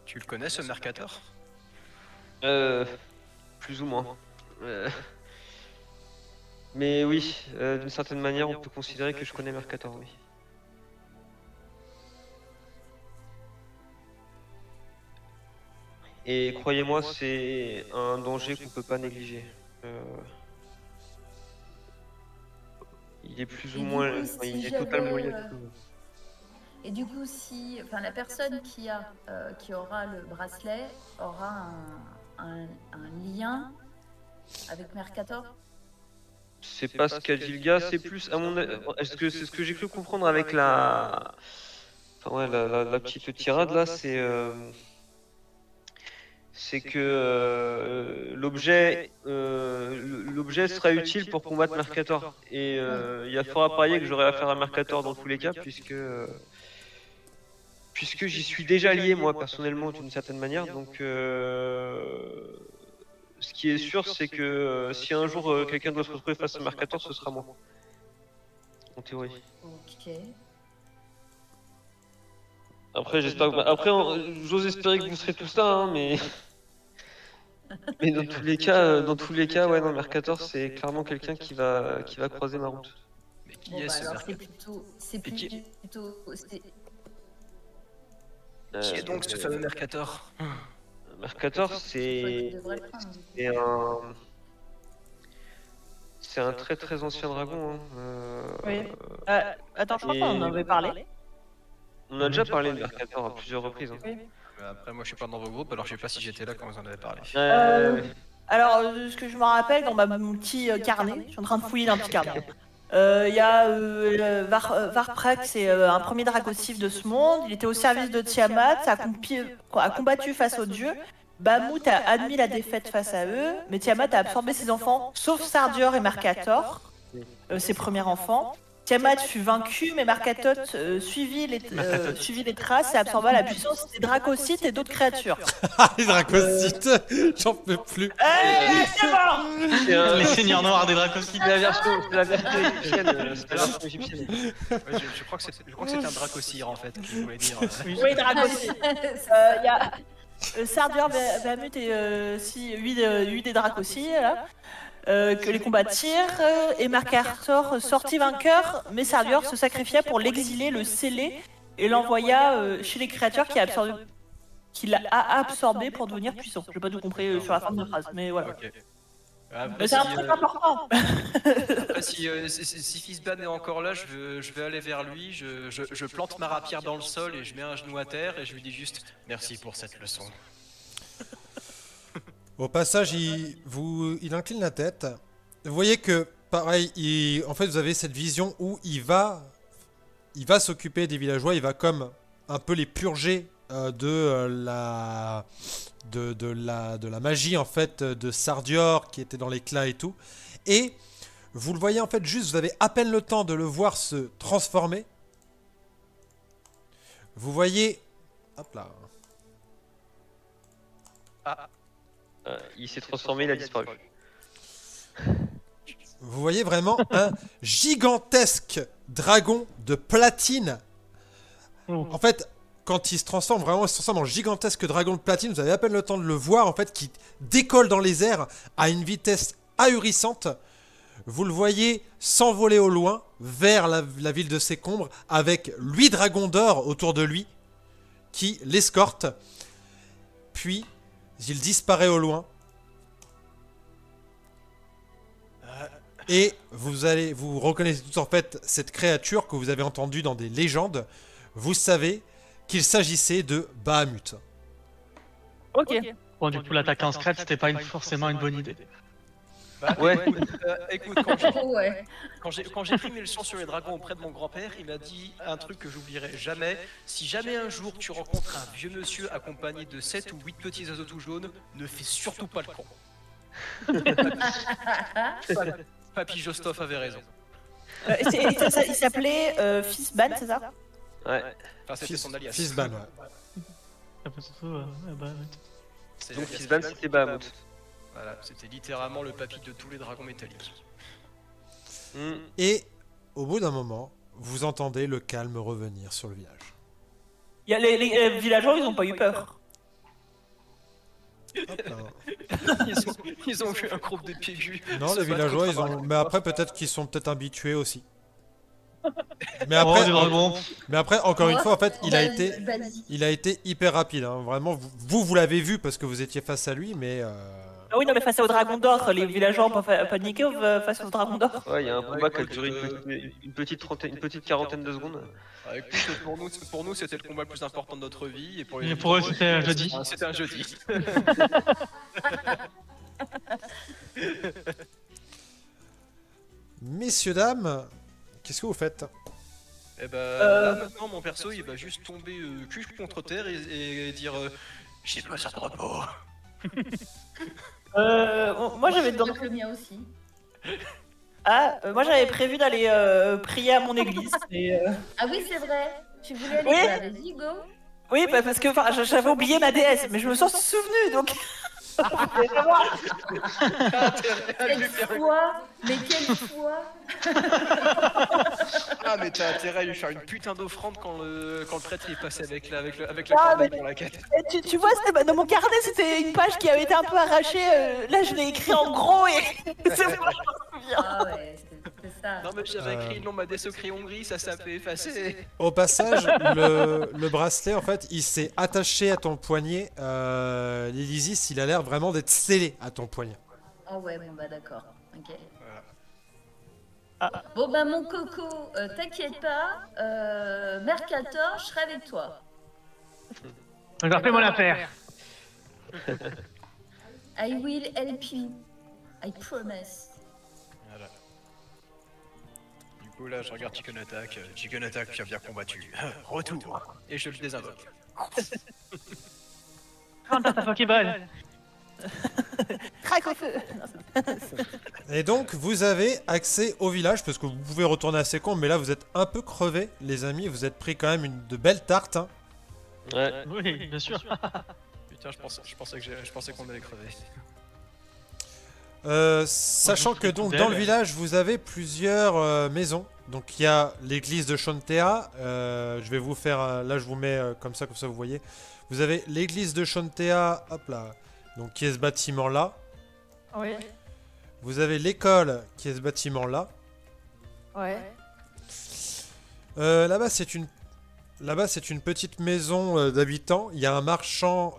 Speaker 1: Tu le connais ce Mercator?
Speaker 5: Plus ou moins. Mais oui, d'une certaine manière, on peut considérer que je connais Mercator, oui. Et croyez-moi, c'est un danger qu'on peut pas négliger. Il est plus
Speaker 6: Et
Speaker 5: ou
Speaker 6: du
Speaker 5: moins,
Speaker 6: coup, si
Speaker 5: il est
Speaker 6: j'avais,
Speaker 5: totalement lié.
Speaker 6: Et du coup, si, enfin, la personne qui aura le bracelet aura un lien avec Mercator.
Speaker 5: C'est pas ce qu'a dit le gars, c'est plus à mon est-ce que c'est ce que j'ai cru comprendre avec la la petite tirade là, c'est que l'objet sera utile pour combattre Mercator, et il y a fort à parier que j'aurai affaire à Mercator dans tous les cas, puisque j'y suis déjà lié moi personnellement d'une certaine manière. Donc ce qui est sûr, c'est que si un jour quelqu'un doit se retrouver face à Mercator, ce sera moi. En théorie.
Speaker 6: Ok.
Speaker 5: Après, j'espère que... Après, j'ose espérer que vous serez tous là, hein, mais... Mais dans tous les cas, ouais, non, Mercator, c'est clairement quelqu'un qui va croiser ma route.
Speaker 1: Mais qui
Speaker 6: Bon,
Speaker 1: est
Speaker 6: bah,
Speaker 1: ce
Speaker 6: alors
Speaker 1: Mercator
Speaker 6: c'est
Speaker 1: Et qui-
Speaker 6: plutôt.
Speaker 1: Qui est donc ce fameux Mercator?
Speaker 5: Mercator,
Speaker 6: Toi qui
Speaker 5: c'est
Speaker 6: devrais le prendre.
Speaker 5: c'est un c'est un très très ancien dragon. Hein.
Speaker 4: Oui. Attends, je crois
Speaker 5: Et-
Speaker 4: qu'on en avait parlé.
Speaker 5: On a déjà parlé de Mercator à plusieurs reprises. Hein.
Speaker 4: Oui.
Speaker 1: Après, moi je suis pas dans vos groupes, alors je sais pas si j'étais là quand vous en avez parlé.
Speaker 5: Ouais.
Speaker 4: Alors, ce que je me rappelle dans mon petit carnet, je suis en train de fouiller dans un petit carnet. Il y a Varprak, c'est un premier dracocif de ce monde. Il était au service de Tiamat, a combattu face aux dieux. Bahamut a admis la défaite face à eux, mais Tiamat a absorbé ses enfants, sauf Sardior et Mercator, ses premiers enfants. Tiamat fut vaincu, mais Mercator suivit les traces et absorba la puissance des dracocytes et d'autres créatures.
Speaker 3: Ah, les dracocytes, j'en peux plus.
Speaker 4: C'est bon.
Speaker 5: C'est un-
Speaker 2: Les seigneurs noirs des dracocytes.
Speaker 5: c'est la version égyptienne. C'est la version égyptienne.
Speaker 1: Ouais, je crois que c'était un Dracocire en fait, que je voulais dire.
Speaker 4: Oui, dracocytes. Il y a Sardior, Bahamut et 8 des dracocytes, là. Que les combattirent, et Mercator sortit vainqueur, mais Sardior se sacrifia pour l'exiler, le sceller, et l'envoya chez les créatures qu'il a absorbé pour devenir puissant. J'ai pas tout compris sur la fin de la phrase, mais voilà.
Speaker 1: Ok. Après,
Speaker 4: Mais c'est un truc important.
Speaker 1: après, si Fizban est encore là, je vais aller vers lui, je plante ma rapière dans le sol et je mets un genou à terre et je lui dis juste merci pour cette leçon.
Speaker 3: Au passage, il incline la tête. Vous voyez que, pareil, en fait, vous avez cette vision où il va s'occuper des villageois, il va comme un peu les purger de la magie en fait de Sardior qui était dans l'éclat et tout. Et vous le voyez en fait juste, vous avez à peine le temps de le voir se transformer. Vous voyez, hop là.
Speaker 1: Ah,
Speaker 5: Il s'est transformé, il a disparu.
Speaker 3: Vous voyez vraiment un gigantesque dragon de platine.
Speaker 2: Oh.
Speaker 3: En fait, quand il se transforme en gigantesque dragon de platine, vous avez à peine le temps de le voir, en fait, qui décolle dans les airs à une vitesse ahurissante. Vous le voyez s'envoler au loin vers la ville de Sécombre avec 8 dragons d'or autour de lui qui l'escortent. Puis, il disparaît au loin. Et vous reconnaissez tous en fait cette créature que vous avez entendue dans des légendes. Vous savez qu'il s'agissait de Bahamut.
Speaker 4: Ok.
Speaker 2: Bon, du coup, l'attaquer en scratch, c'était pas forcément une bonne idée.
Speaker 1: bah,
Speaker 5: Ouais.
Speaker 1: écoute,
Speaker 6: Ouais.
Speaker 1: quand j'ai pris mes leçons sur les dragons auprès de mon grand-père, il m'a dit un truc que j'oublierai jamais. Si jamais un jour tu rencontres un vieux monsieur accompagné de 7 ou 8 petits oiseaux tout jaunes, ne fais surtout pas le con. Papy Jostov avait raison.
Speaker 4: Il s'appelait Fizban, c'est ça?
Speaker 5: Ouais.
Speaker 1: Enfin, c'était son alias.
Speaker 3: Fizban, ouais.
Speaker 2: Ah, bah, surtout, bah,
Speaker 1: C'est
Speaker 5: Donc
Speaker 1: l'alias
Speaker 5: Fizban,
Speaker 1: Fizban.
Speaker 5: c'était Bahamut.
Speaker 1: Voilà, c'était littéralement le papy de tous les dragons métalliques.
Speaker 5: Hmm.
Speaker 3: Et au bout d'un moment, vous entendez le calme revenir sur le village.
Speaker 4: Il y a les villageois, ils ont pas eu peur.
Speaker 3: Hop là.
Speaker 1: Ils ont vu un groupe de pégus.
Speaker 3: Non,
Speaker 1: se
Speaker 3: les
Speaker 1: battre
Speaker 3: villageois,
Speaker 1: contre
Speaker 3: ils
Speaker 1: un
Speaker 3: ont. Mais après, peut-être qu'ils sont peut-être habitués aussi. Mais
Speaker 2: Oh,
Speaker 3: après,
Speaker 2: des dragons.
Speaker 3: encore une fois, en fait, il a
Speaker 6: Basique.
Speaker 3: été hyper rapide. Hein. Vraiment, vous l'avez vu parce que vous étiez face à lui, mais.
Speaker 4: Ah oui, non, mais face au dragon d'or, les villageois ont pas paniqué face au dragon d'or.
Speaker 5: Ouais, il y a un combat qui a
Speaker 1: écoute,
Speaker 5: duré une petite quarantaine de secondes.
Speaker 1: Ah, écoute, pour nous, c'était le combat le plus important de notre vie. Et pour, les
Speaker 2: Et pour eux,
Speaker 1: autres,
Speaker 2: c'était un jeudi.
Speaker 1: C'était un jeudi.
Speaker 3: Messieurs, dames, qu'est-ce que vous faites?
Speaker 1: Et bah, là, maintenant, mon perso, il va juste tomber cul contre terre et dire j'ai besoin de repos.
Speaker 4: Moi j'avais
Speaker 6: Donc le mien aussi.
Speaker 4: moi j'avais prévu d'aller prier à mon église.
Speaker 6: Ah oui, c'est vrai. Tu voulais aller
Speaker 4: Oui.
Speaker 6: là, vas-y, go.
Speaker 4: Oui, parce que j'avais oublié ma déesse, mais je me sens souvenu donc.
Speaker 6: Quelle foi. Mais quelle foi.
Speaker 1: Ah mais t'as intérêt à lui faire une putain d'offrande quand le prêtre il est passé avec la
Speaker 4: Ah,
Speaker 1: corbeille
Speaker 4: mais-
Speaker 1: pour la quête.
Speaker 4: Et tu vois, dans mon carnet, c'était une page qui avait été un peu arrachée. Là, je l'ai écrit en gros et c'est moi, je m'en souviens.
Speaker 6: Ah ouais, c'est ça.
Speaker 1: Non mais j'avais écrit le nom m'a décrit Hongrie, ça s'est fait effacer.
Speaker 3: Au passage, le bracelet, en fait, il s'est attaché à ton poignet. L'Elysis, il a l'air vraiment d'être scellé à ton poignet.
Speaker 6: Ah ouais, bon bah d'accord. Ok.
Speaker 1: Voilà.
Speaker 6: Bon bah mon coco, t'inquiète pas, Mercator, je serai avec toi.
Speaker 2: Alors fais-moi l'affaire.
Speaker 6: I will help you. I promise.
Speaker 1: Voilà. Du coup là je regarde Chicken Attack, tu as bien combattu. Retour. Et je le désinvoque.
Speaker 2: Prends ta Pokéball.
Speaker 4: Crac au feu.
Speaker 3: Et donc, vous avez accès au village, parce que vous pouvez retourner à Sécombe, mais là, vous êtes un peu crevés, les amis. Vous êtes pris quand même de belles tartes. Hein.
Speaker 5: Ouais.
Speaker 2: Oui, bien sûr.
Speaker 1: Putain, je pensais qu'on allait crever.
Speaker 3: Sachant que donc
Speaker 2: Belle.
Speaker 3: dans le village vous avez plusieurs maisons. Donc il y a l'église de Chontea. Je vais vous faire là je vous mets comme ça vous voyez. Vous avez l'église de Chontea, hop là. Donc qui est ce bâtiment là.
Speaker 4: Oui.
Speaker 3: Vous avez l'école qui est ce bâtiment là.
Speaker 4: Ouais.
Speaker 3: Là-bas c'est une petite maison d'habitants. Il y a un marchand.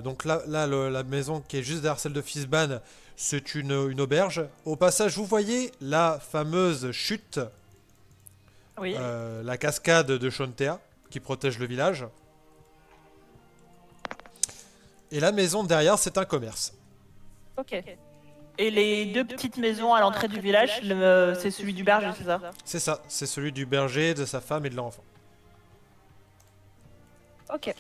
Speaker 3: Donc là la maison qui est juste derrière celle de Fisban. C'est une auberge. Au passage, vous voyez la fameuse chute,
Speaker 4: Oui.
Speaker 3: la cascade de Chontea, qui protège le village. Et la maison derrière, c'est un commerce.
Speaker 4: Ok. Et les deux petites maisons à l'entrée du village, c'est celui du berger, c'est ça?
Speaker 3: C'est ça, c'est celui du berger, de sa femme et de l'enfant.
Speaker 4: Ok.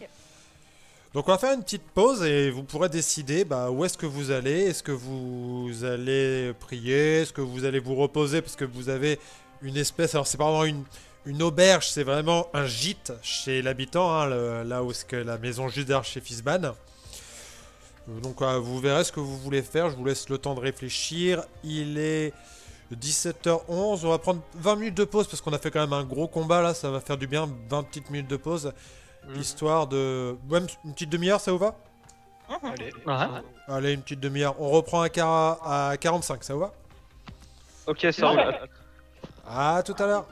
Speaker 3: Donc on va faire une petite pause et vous pourrez décider où est-ce que vous allez. Est-ce que vous allez prier? Est-ce que vous allez vous reposer? Parce que vous avez une espèce... Alors c'est pas vraiment une auberge, c'est vraiment un gîte chez l'habitant. Hein, là où est-ce que la maison juste derrière chez Fisban. Donc vous verrez ce que vous voulez faire. Je vous laisse le temps de réfléchir. Il est 17h11. On va prendre 20 minutes de pause parce qu'on a fait quand même un gros combat là. Ça va faire du bien, 20 petites minutes de pause. Histoire de... Ouais, une petite demi-heure, ça vous va?
Speaker 1: Allez.
Speaker 2: Ouais.
Speaker 3: Allez, une petite demi-heure. On reprend à 45, ça vous va?
Speaker 5: Ok, ça roule.
Speaker 3: À tout à l'heure.